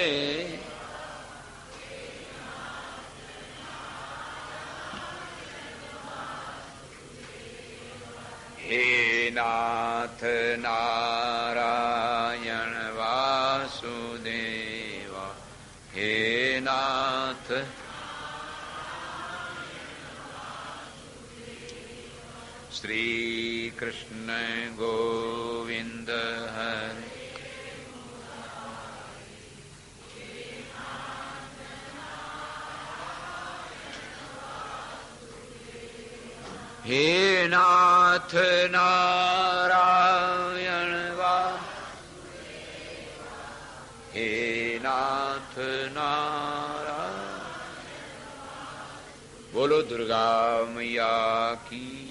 हे नाथ नारायण वासुदेव, हे नाथ श्री कृष्ण गोविंद हरे, हे नाथ नारायण वासुदेव, हे नाथ नारायण। बोलो दुर्गा मैया की।